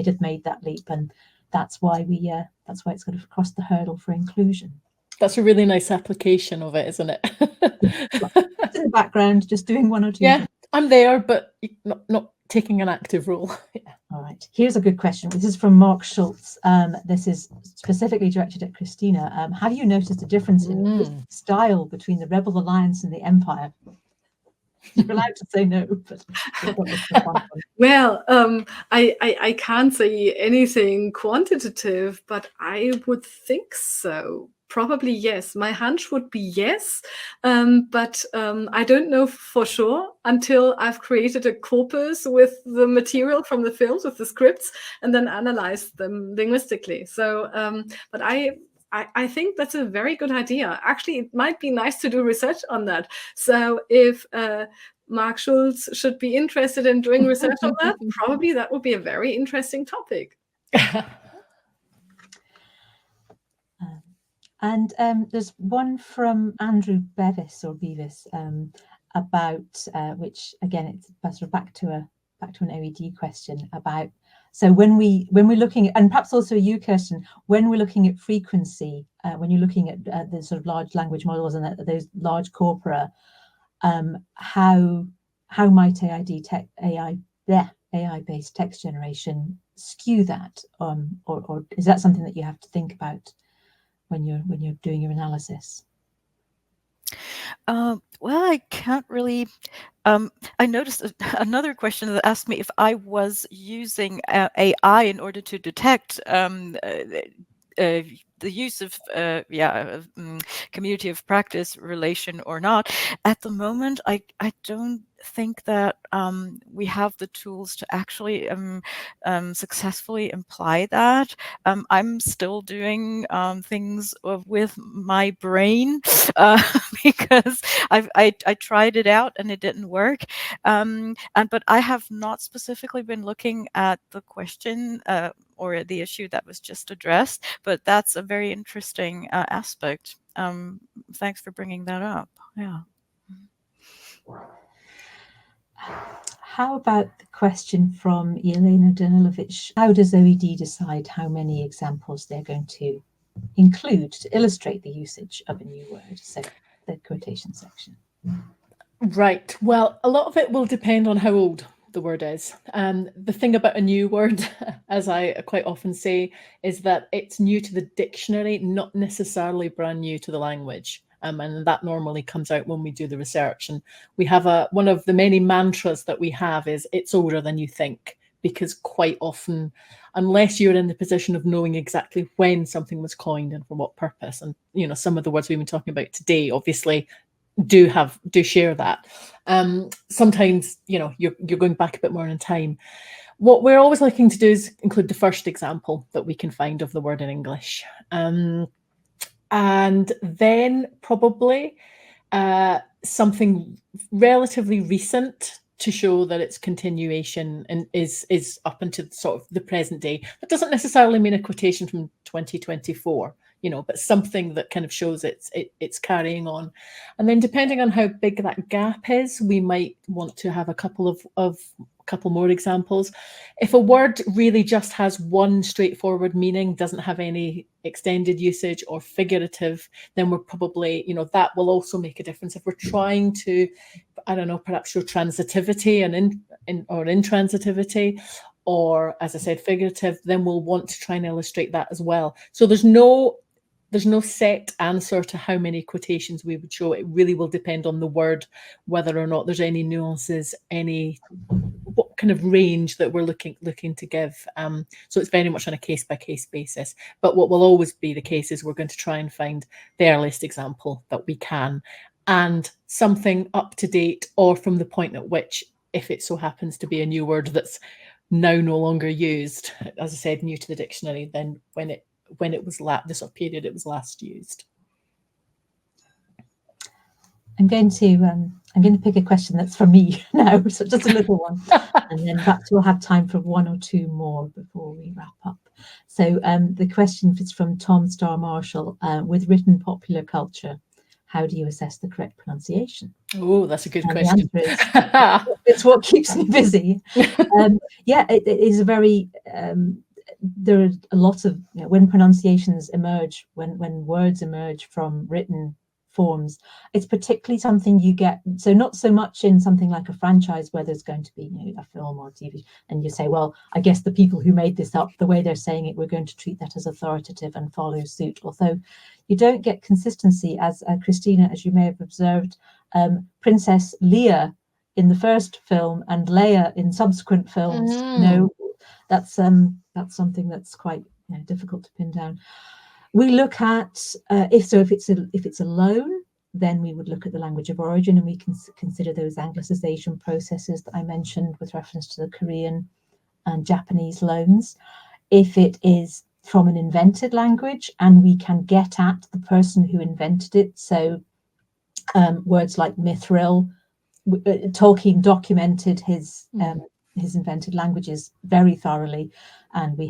had made that leap, and that's why it's kind of crossed the hurdle for inclusion. That's a really nice application of it, isn't it? It's in the background, just doing one or two. Yeah, I'm there, but not taking an active role. All right. Here's a good question. This is from Mark Schultz. This is specifically directed at Christina. Have you noticed a difference in style between the Rebel Alliance and the Empire? You're allowed to say no, but well, I can't say anything quantitative, but I would think so, probably yes. My hunch would be yes, but I don't know for sure until I've created a corpus with the material from the films, with the scripts, and then analyzed them linguistically. So, but I think that's a very good idea. Actually, it might be nice to do research on that. So if Mark Schulz should be interested in doing research on that, probably that would be a very interesting topic. And there's one from Andrew Bevis about which, again, it's sort of back to an OED question about. So when we're looking at, and perhaps also you, Kerstin, when we're looking at frequency, when you're looking at the sort of large language models and those large corpora, how might AI-based text generation skew that, or is that something that you have to think about when you're doing your analysis? Well, I can't really. I noticed another question that asked me if I was using AI in order to detect the use of community of practice relation or not. At the moment, I don't think that we have the tools to actually successfully imply that. I'm still doing things with my brain because I tried it out and it didn't work. But I have not specifically been looking at the question or the issue that was just addressed, but that's a very interesting aspect. Thanks for bringing that up. Yeah. How about the question from Elena Danilovich? How does OED decide how many examples they're going to include to illustrate the usage of a new word? So the quotation section. Right. Well, a lot of it will depend on how old the word is. The thing about a new word, as I quite often say, is that it's new to the dictionary, not necessarily brand new to the language. And that normally comes out when we do the research. And we have one of the many mantras that we have is it's older than you think, because quite often, unless you're in the position of knowing exactly when something was coined and for what purpose, and some of the words we've been talking about today, obviously, do share that. Sometimes you're going back a bit more in time. What we're always looking to do is include the first example that we can find of the word in English, and then probably something relatively recent to show that its continuation and is up into sort of the present day. That doesn't necessarily mean a quotation from 2024. But something that kind of shows it's carrying on. And then depending on how big that gap is, we might want to have a couple more examples. If a word really just has one straightforward meaning, doesn't have any extended usage or figurative, then we're probably, that will also make a difference. If we're trying to, I don't know, perhaps show transitivity and intransitivity, or as I said, figurative, then we'll want to try and illustrate that as well. So there's no set answer to how many quotations we would show. It really will depend on the word, whether or not there's any nuances, what kind of range that we're looking to give. So it's very much on a case-by-case basis. But what will always be the case is we're going to try and find the earliest example that we can, and something up to date, or from the point at which, if it so happens to be a new word that's now no longer used, as I said, new to the dictionary, then when it was the sort of period it was last used. I'm going to pick a question that's from me now, so just a little one, and then perhaps we'll have time for one or two more before we wrap up. So the question is from Tom Starr Marshall. With written popular culture, how do you assess the correct pronunciation? Oh, that's a good question. The answer is, it's what keeps me busy. It is a very there are a lot of when pronunciations emerge, when words emerge from written forms, it's particularly something you get. So not so much in something like a franchise where there's going to be a film or TV, and you say, well, I guess the people who made this up, the way they're saying it, we're going to treat that as authoritative and follow suit. Although you don't get consistency, as Christina, as you may have observed, Princess Leia in the first film and Leia in subsequent films. That's something that's quite difficult to pin down. We look at if it's a loan, then we would look at the language of origin, and we can consider those anglicization processes that I mentioned with reference to the Korean and Japanese loans. If it is from an invented language and we can get at the person who invented it, so words like mithril, Tolkien documented his invented languages very thoroughly, and we're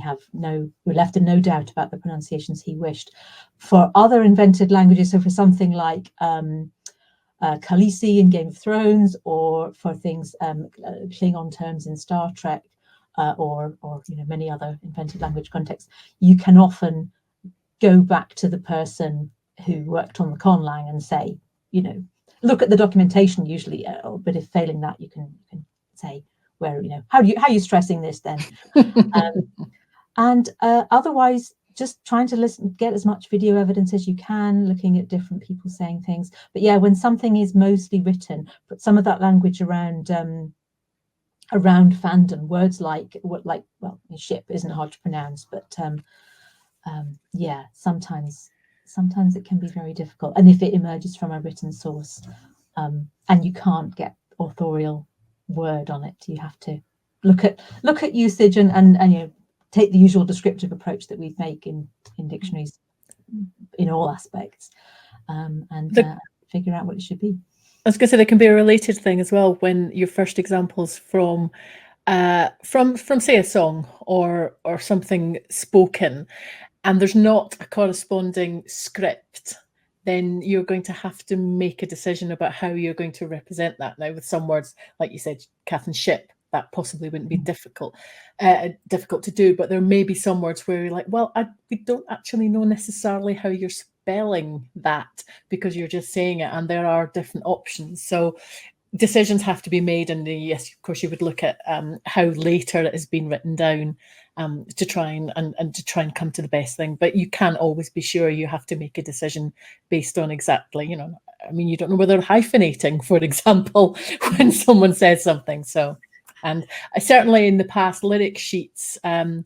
left in no doubt about the pronunciations he wished. For other invented languages, so for something like Khaleesi in Game of Thrones, or for things Klingon terms in Star Trek, or many other invented language contexts, you can often go back to the person who worked on the conlang and say, look at the documentation usually, but if failing that, you can say, where, how are you stressing this then? And otherwise, just trying to listen, get as much video evidence as you can, looking at different people saying things. But yeah, when something is mostly written, but some of that language around fandom, words like ship isn't hard to pronounce, but yeah, sometimes it can be very difficult. And if it emerges from a written source, and you can't get authorial word on it, you have to look at usage and take the usual descriptive approach that we make in dictionaries in all aspects, and figure out what it should be. I was going to say there can be a related thing as well when your first examples from say a song or something spoken, and there's not a corresponding script, then you're going to have to make a decision about how you're going to represent that. Now, with some words, like you said, Catherine, ship, that possibly wouldn't be difficult to do, but there may be some words where you're like, well, we don't actually know necessarily how you're spelling that, because you're just saying it, and there are different options. So decisions have to be made, and yes, of course, you would look at how later it has been written down, to try and come to the best thing. But you can't always be sure. You have to make a decision based on exactly, you don't know whether they're hyphenating, for example, when someone says something. So, and I certainly in the past, lyric sheets on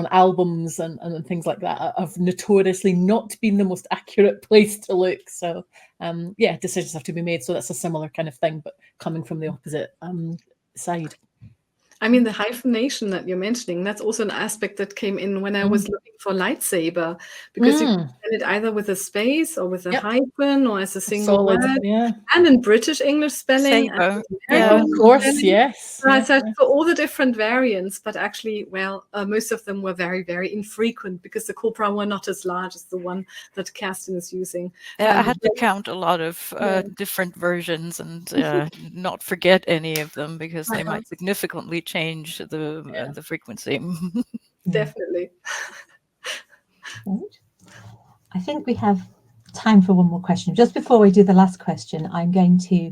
albums and things like that have notoriously not been the most accurate place to look. So yeah, decisions have to be made. So that's a similar kind of thing, but coming from the opposite side. I mean, the hyphenation that you're mentioning, that's also an aspect that came in when I was looking for lightsaber, because you can spell it either with a space or with a hyphen or as a single word. Yeah. And in British English spelling. And of course, spelling. Yes. So I said for all the different variants, but actually, most of them were very, very infrequent because the corpora were not as large as the one that Kerstin is using. Yeah, I had to count a lot of different versions and not forget any of them, because they might significantly change the frequency. Definitely. I think we have time for one more question. Just before we do the last question, I'm going to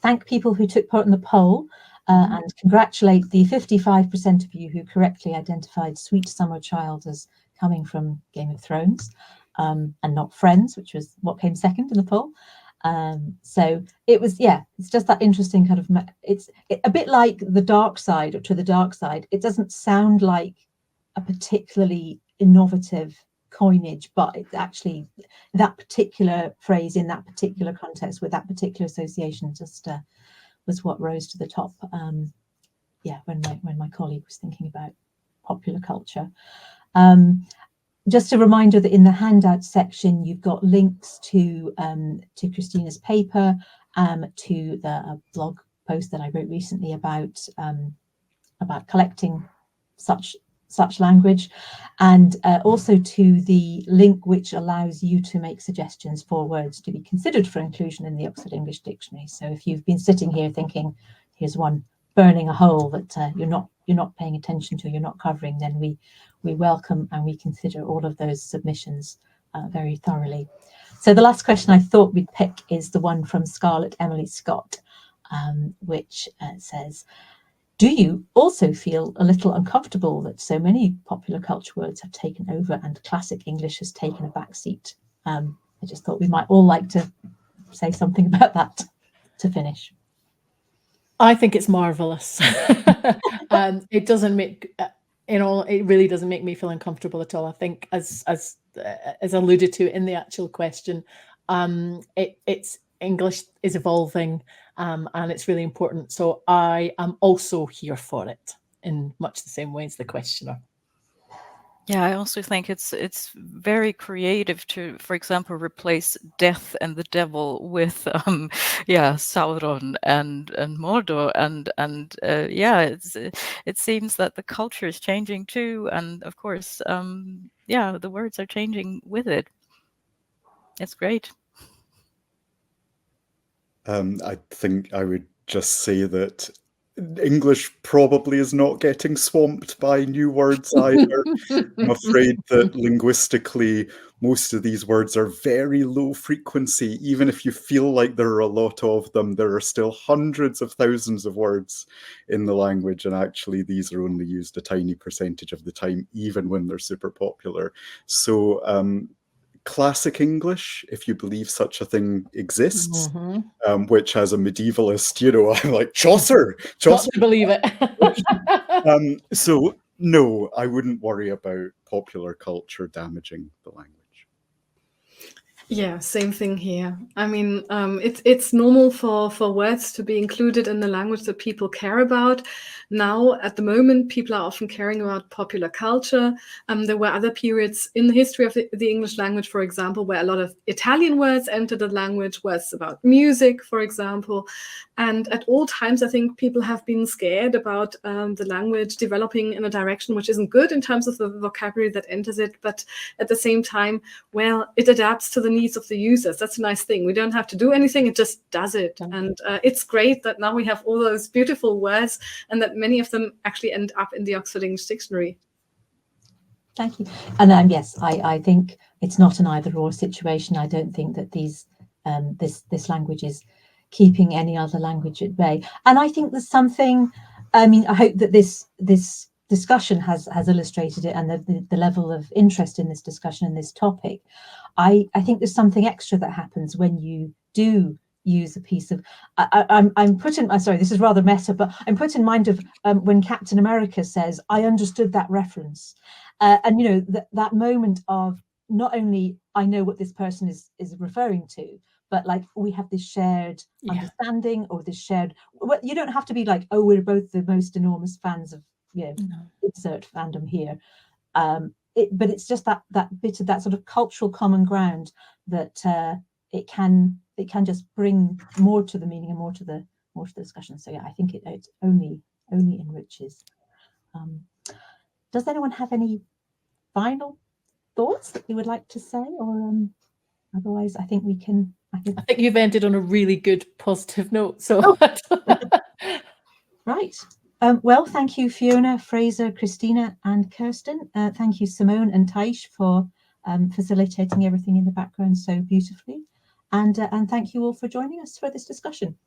thank people who took part in the poll and congratulate the 55% of you who correctly identified Sweet Summer Child as coming from Game of Thrones, and not Friends, which was what came second in the poll. So it was, it's just that interesting kind of, it's a bit like the dark side, or To the Dark Side. It doesn't sound like a particularly innovative coinage, but it's actually that particular phrase in that particular context with that particular association just was what rose to the top. When my colleague was thinking about popular culture. Just a reminder that in the handout section, you've got links to Christina's paper, to the blog post that I wrote recently about collecting such language, and also to the link which allows you to make suggestions for words to be considered for inclusion in the Oxford English Dictionary. So if you've been sitting here thinking, here's one burning a hole that you're not paying attention to, you're not covering, then we welcome and we consider all of those submissions very thoroughly. So the last question I thought we'd pick is the one from Scarlett Emily Scott, which says, do you also feel a little uncomfortable that so many popular culture words have taken over and classic English has taken a back seat? I just thought we might all like to say something about that to finish. it really doesn't make me feel uncomfortable at all. I think, as alluded to in the actual question, it's English is evolving, and it's really important. So I am also here for it in much the same way as the questioner. Yeah, I also think it's very creative to, for example, replace death and the devil with Sauron and Mordor, and it seems that the culture is changing too, and of course, the words are changing with it. It's great. I think I would just say that English probably is not getting swamped by new words either. I'm afraid that linguistically, most of these words are very low frequency. Even if you feel like there are a lot of them, there are still hundreds of thousands of words in the language, and actually these are only used a tiny percentage of the time, even when they're super popular. So classic English, if you believe such a thing exists, which as a medievalist, I'm like, Chaucer believe it. So no, I wouldn't worry about popular culture damaging the language. Yeah, same thing here. I mean, it's normal for words to be included in the language that people care about. Now, at the moment, people are often caring about popular culture. There were other periods in the history of the English language, for example, where a lot of Italian words entered the language, was about music, for example. And at all times, I think people have been scared about the language developing in a direction which isn't good in terms of the vocabulary that enters it. But at the same time, well, it adapts to the needs of the users. That's a nice thing. We don't have to do anything. It just does it. And it's great that now we have all those beautiful words and that many of them actually end up in the Oxford English Dictionary. Thank you. And yes, I think it's not an either-or situation. I don't think that this language is keeping any other language at bay. And I think there's something, I mean, I hope that this discussion has illustrated it, and the level of interest in this discussion and this topic. I think there's something extra that happens when you do use a piece of, I'm put in, sorry, this is rather meta, but I'm put in mind of when Captain America says, I understood that reference. And that moment of not only I know what this person is referring to, but like we have this shared understanding, or this shared, well, you don't have to be like, oh, we're both the most enormous fans of, insert fandom here. But it's just that bit of that sort of cultural common ground that it can just bring more to the meaning and more to the discussion. So yeah, I think it only enriches. Does anyone have any final thoughts that you would like to say, or otherwise I think we can. I think you've ended on a really good positive note. So right. Well, thank you, Fiona, Fraser, Christina, and Kerstin. Thank you, Simone and Taish, for facilitating everything in the background so beautifully. And thank you all for joining us for this discussion.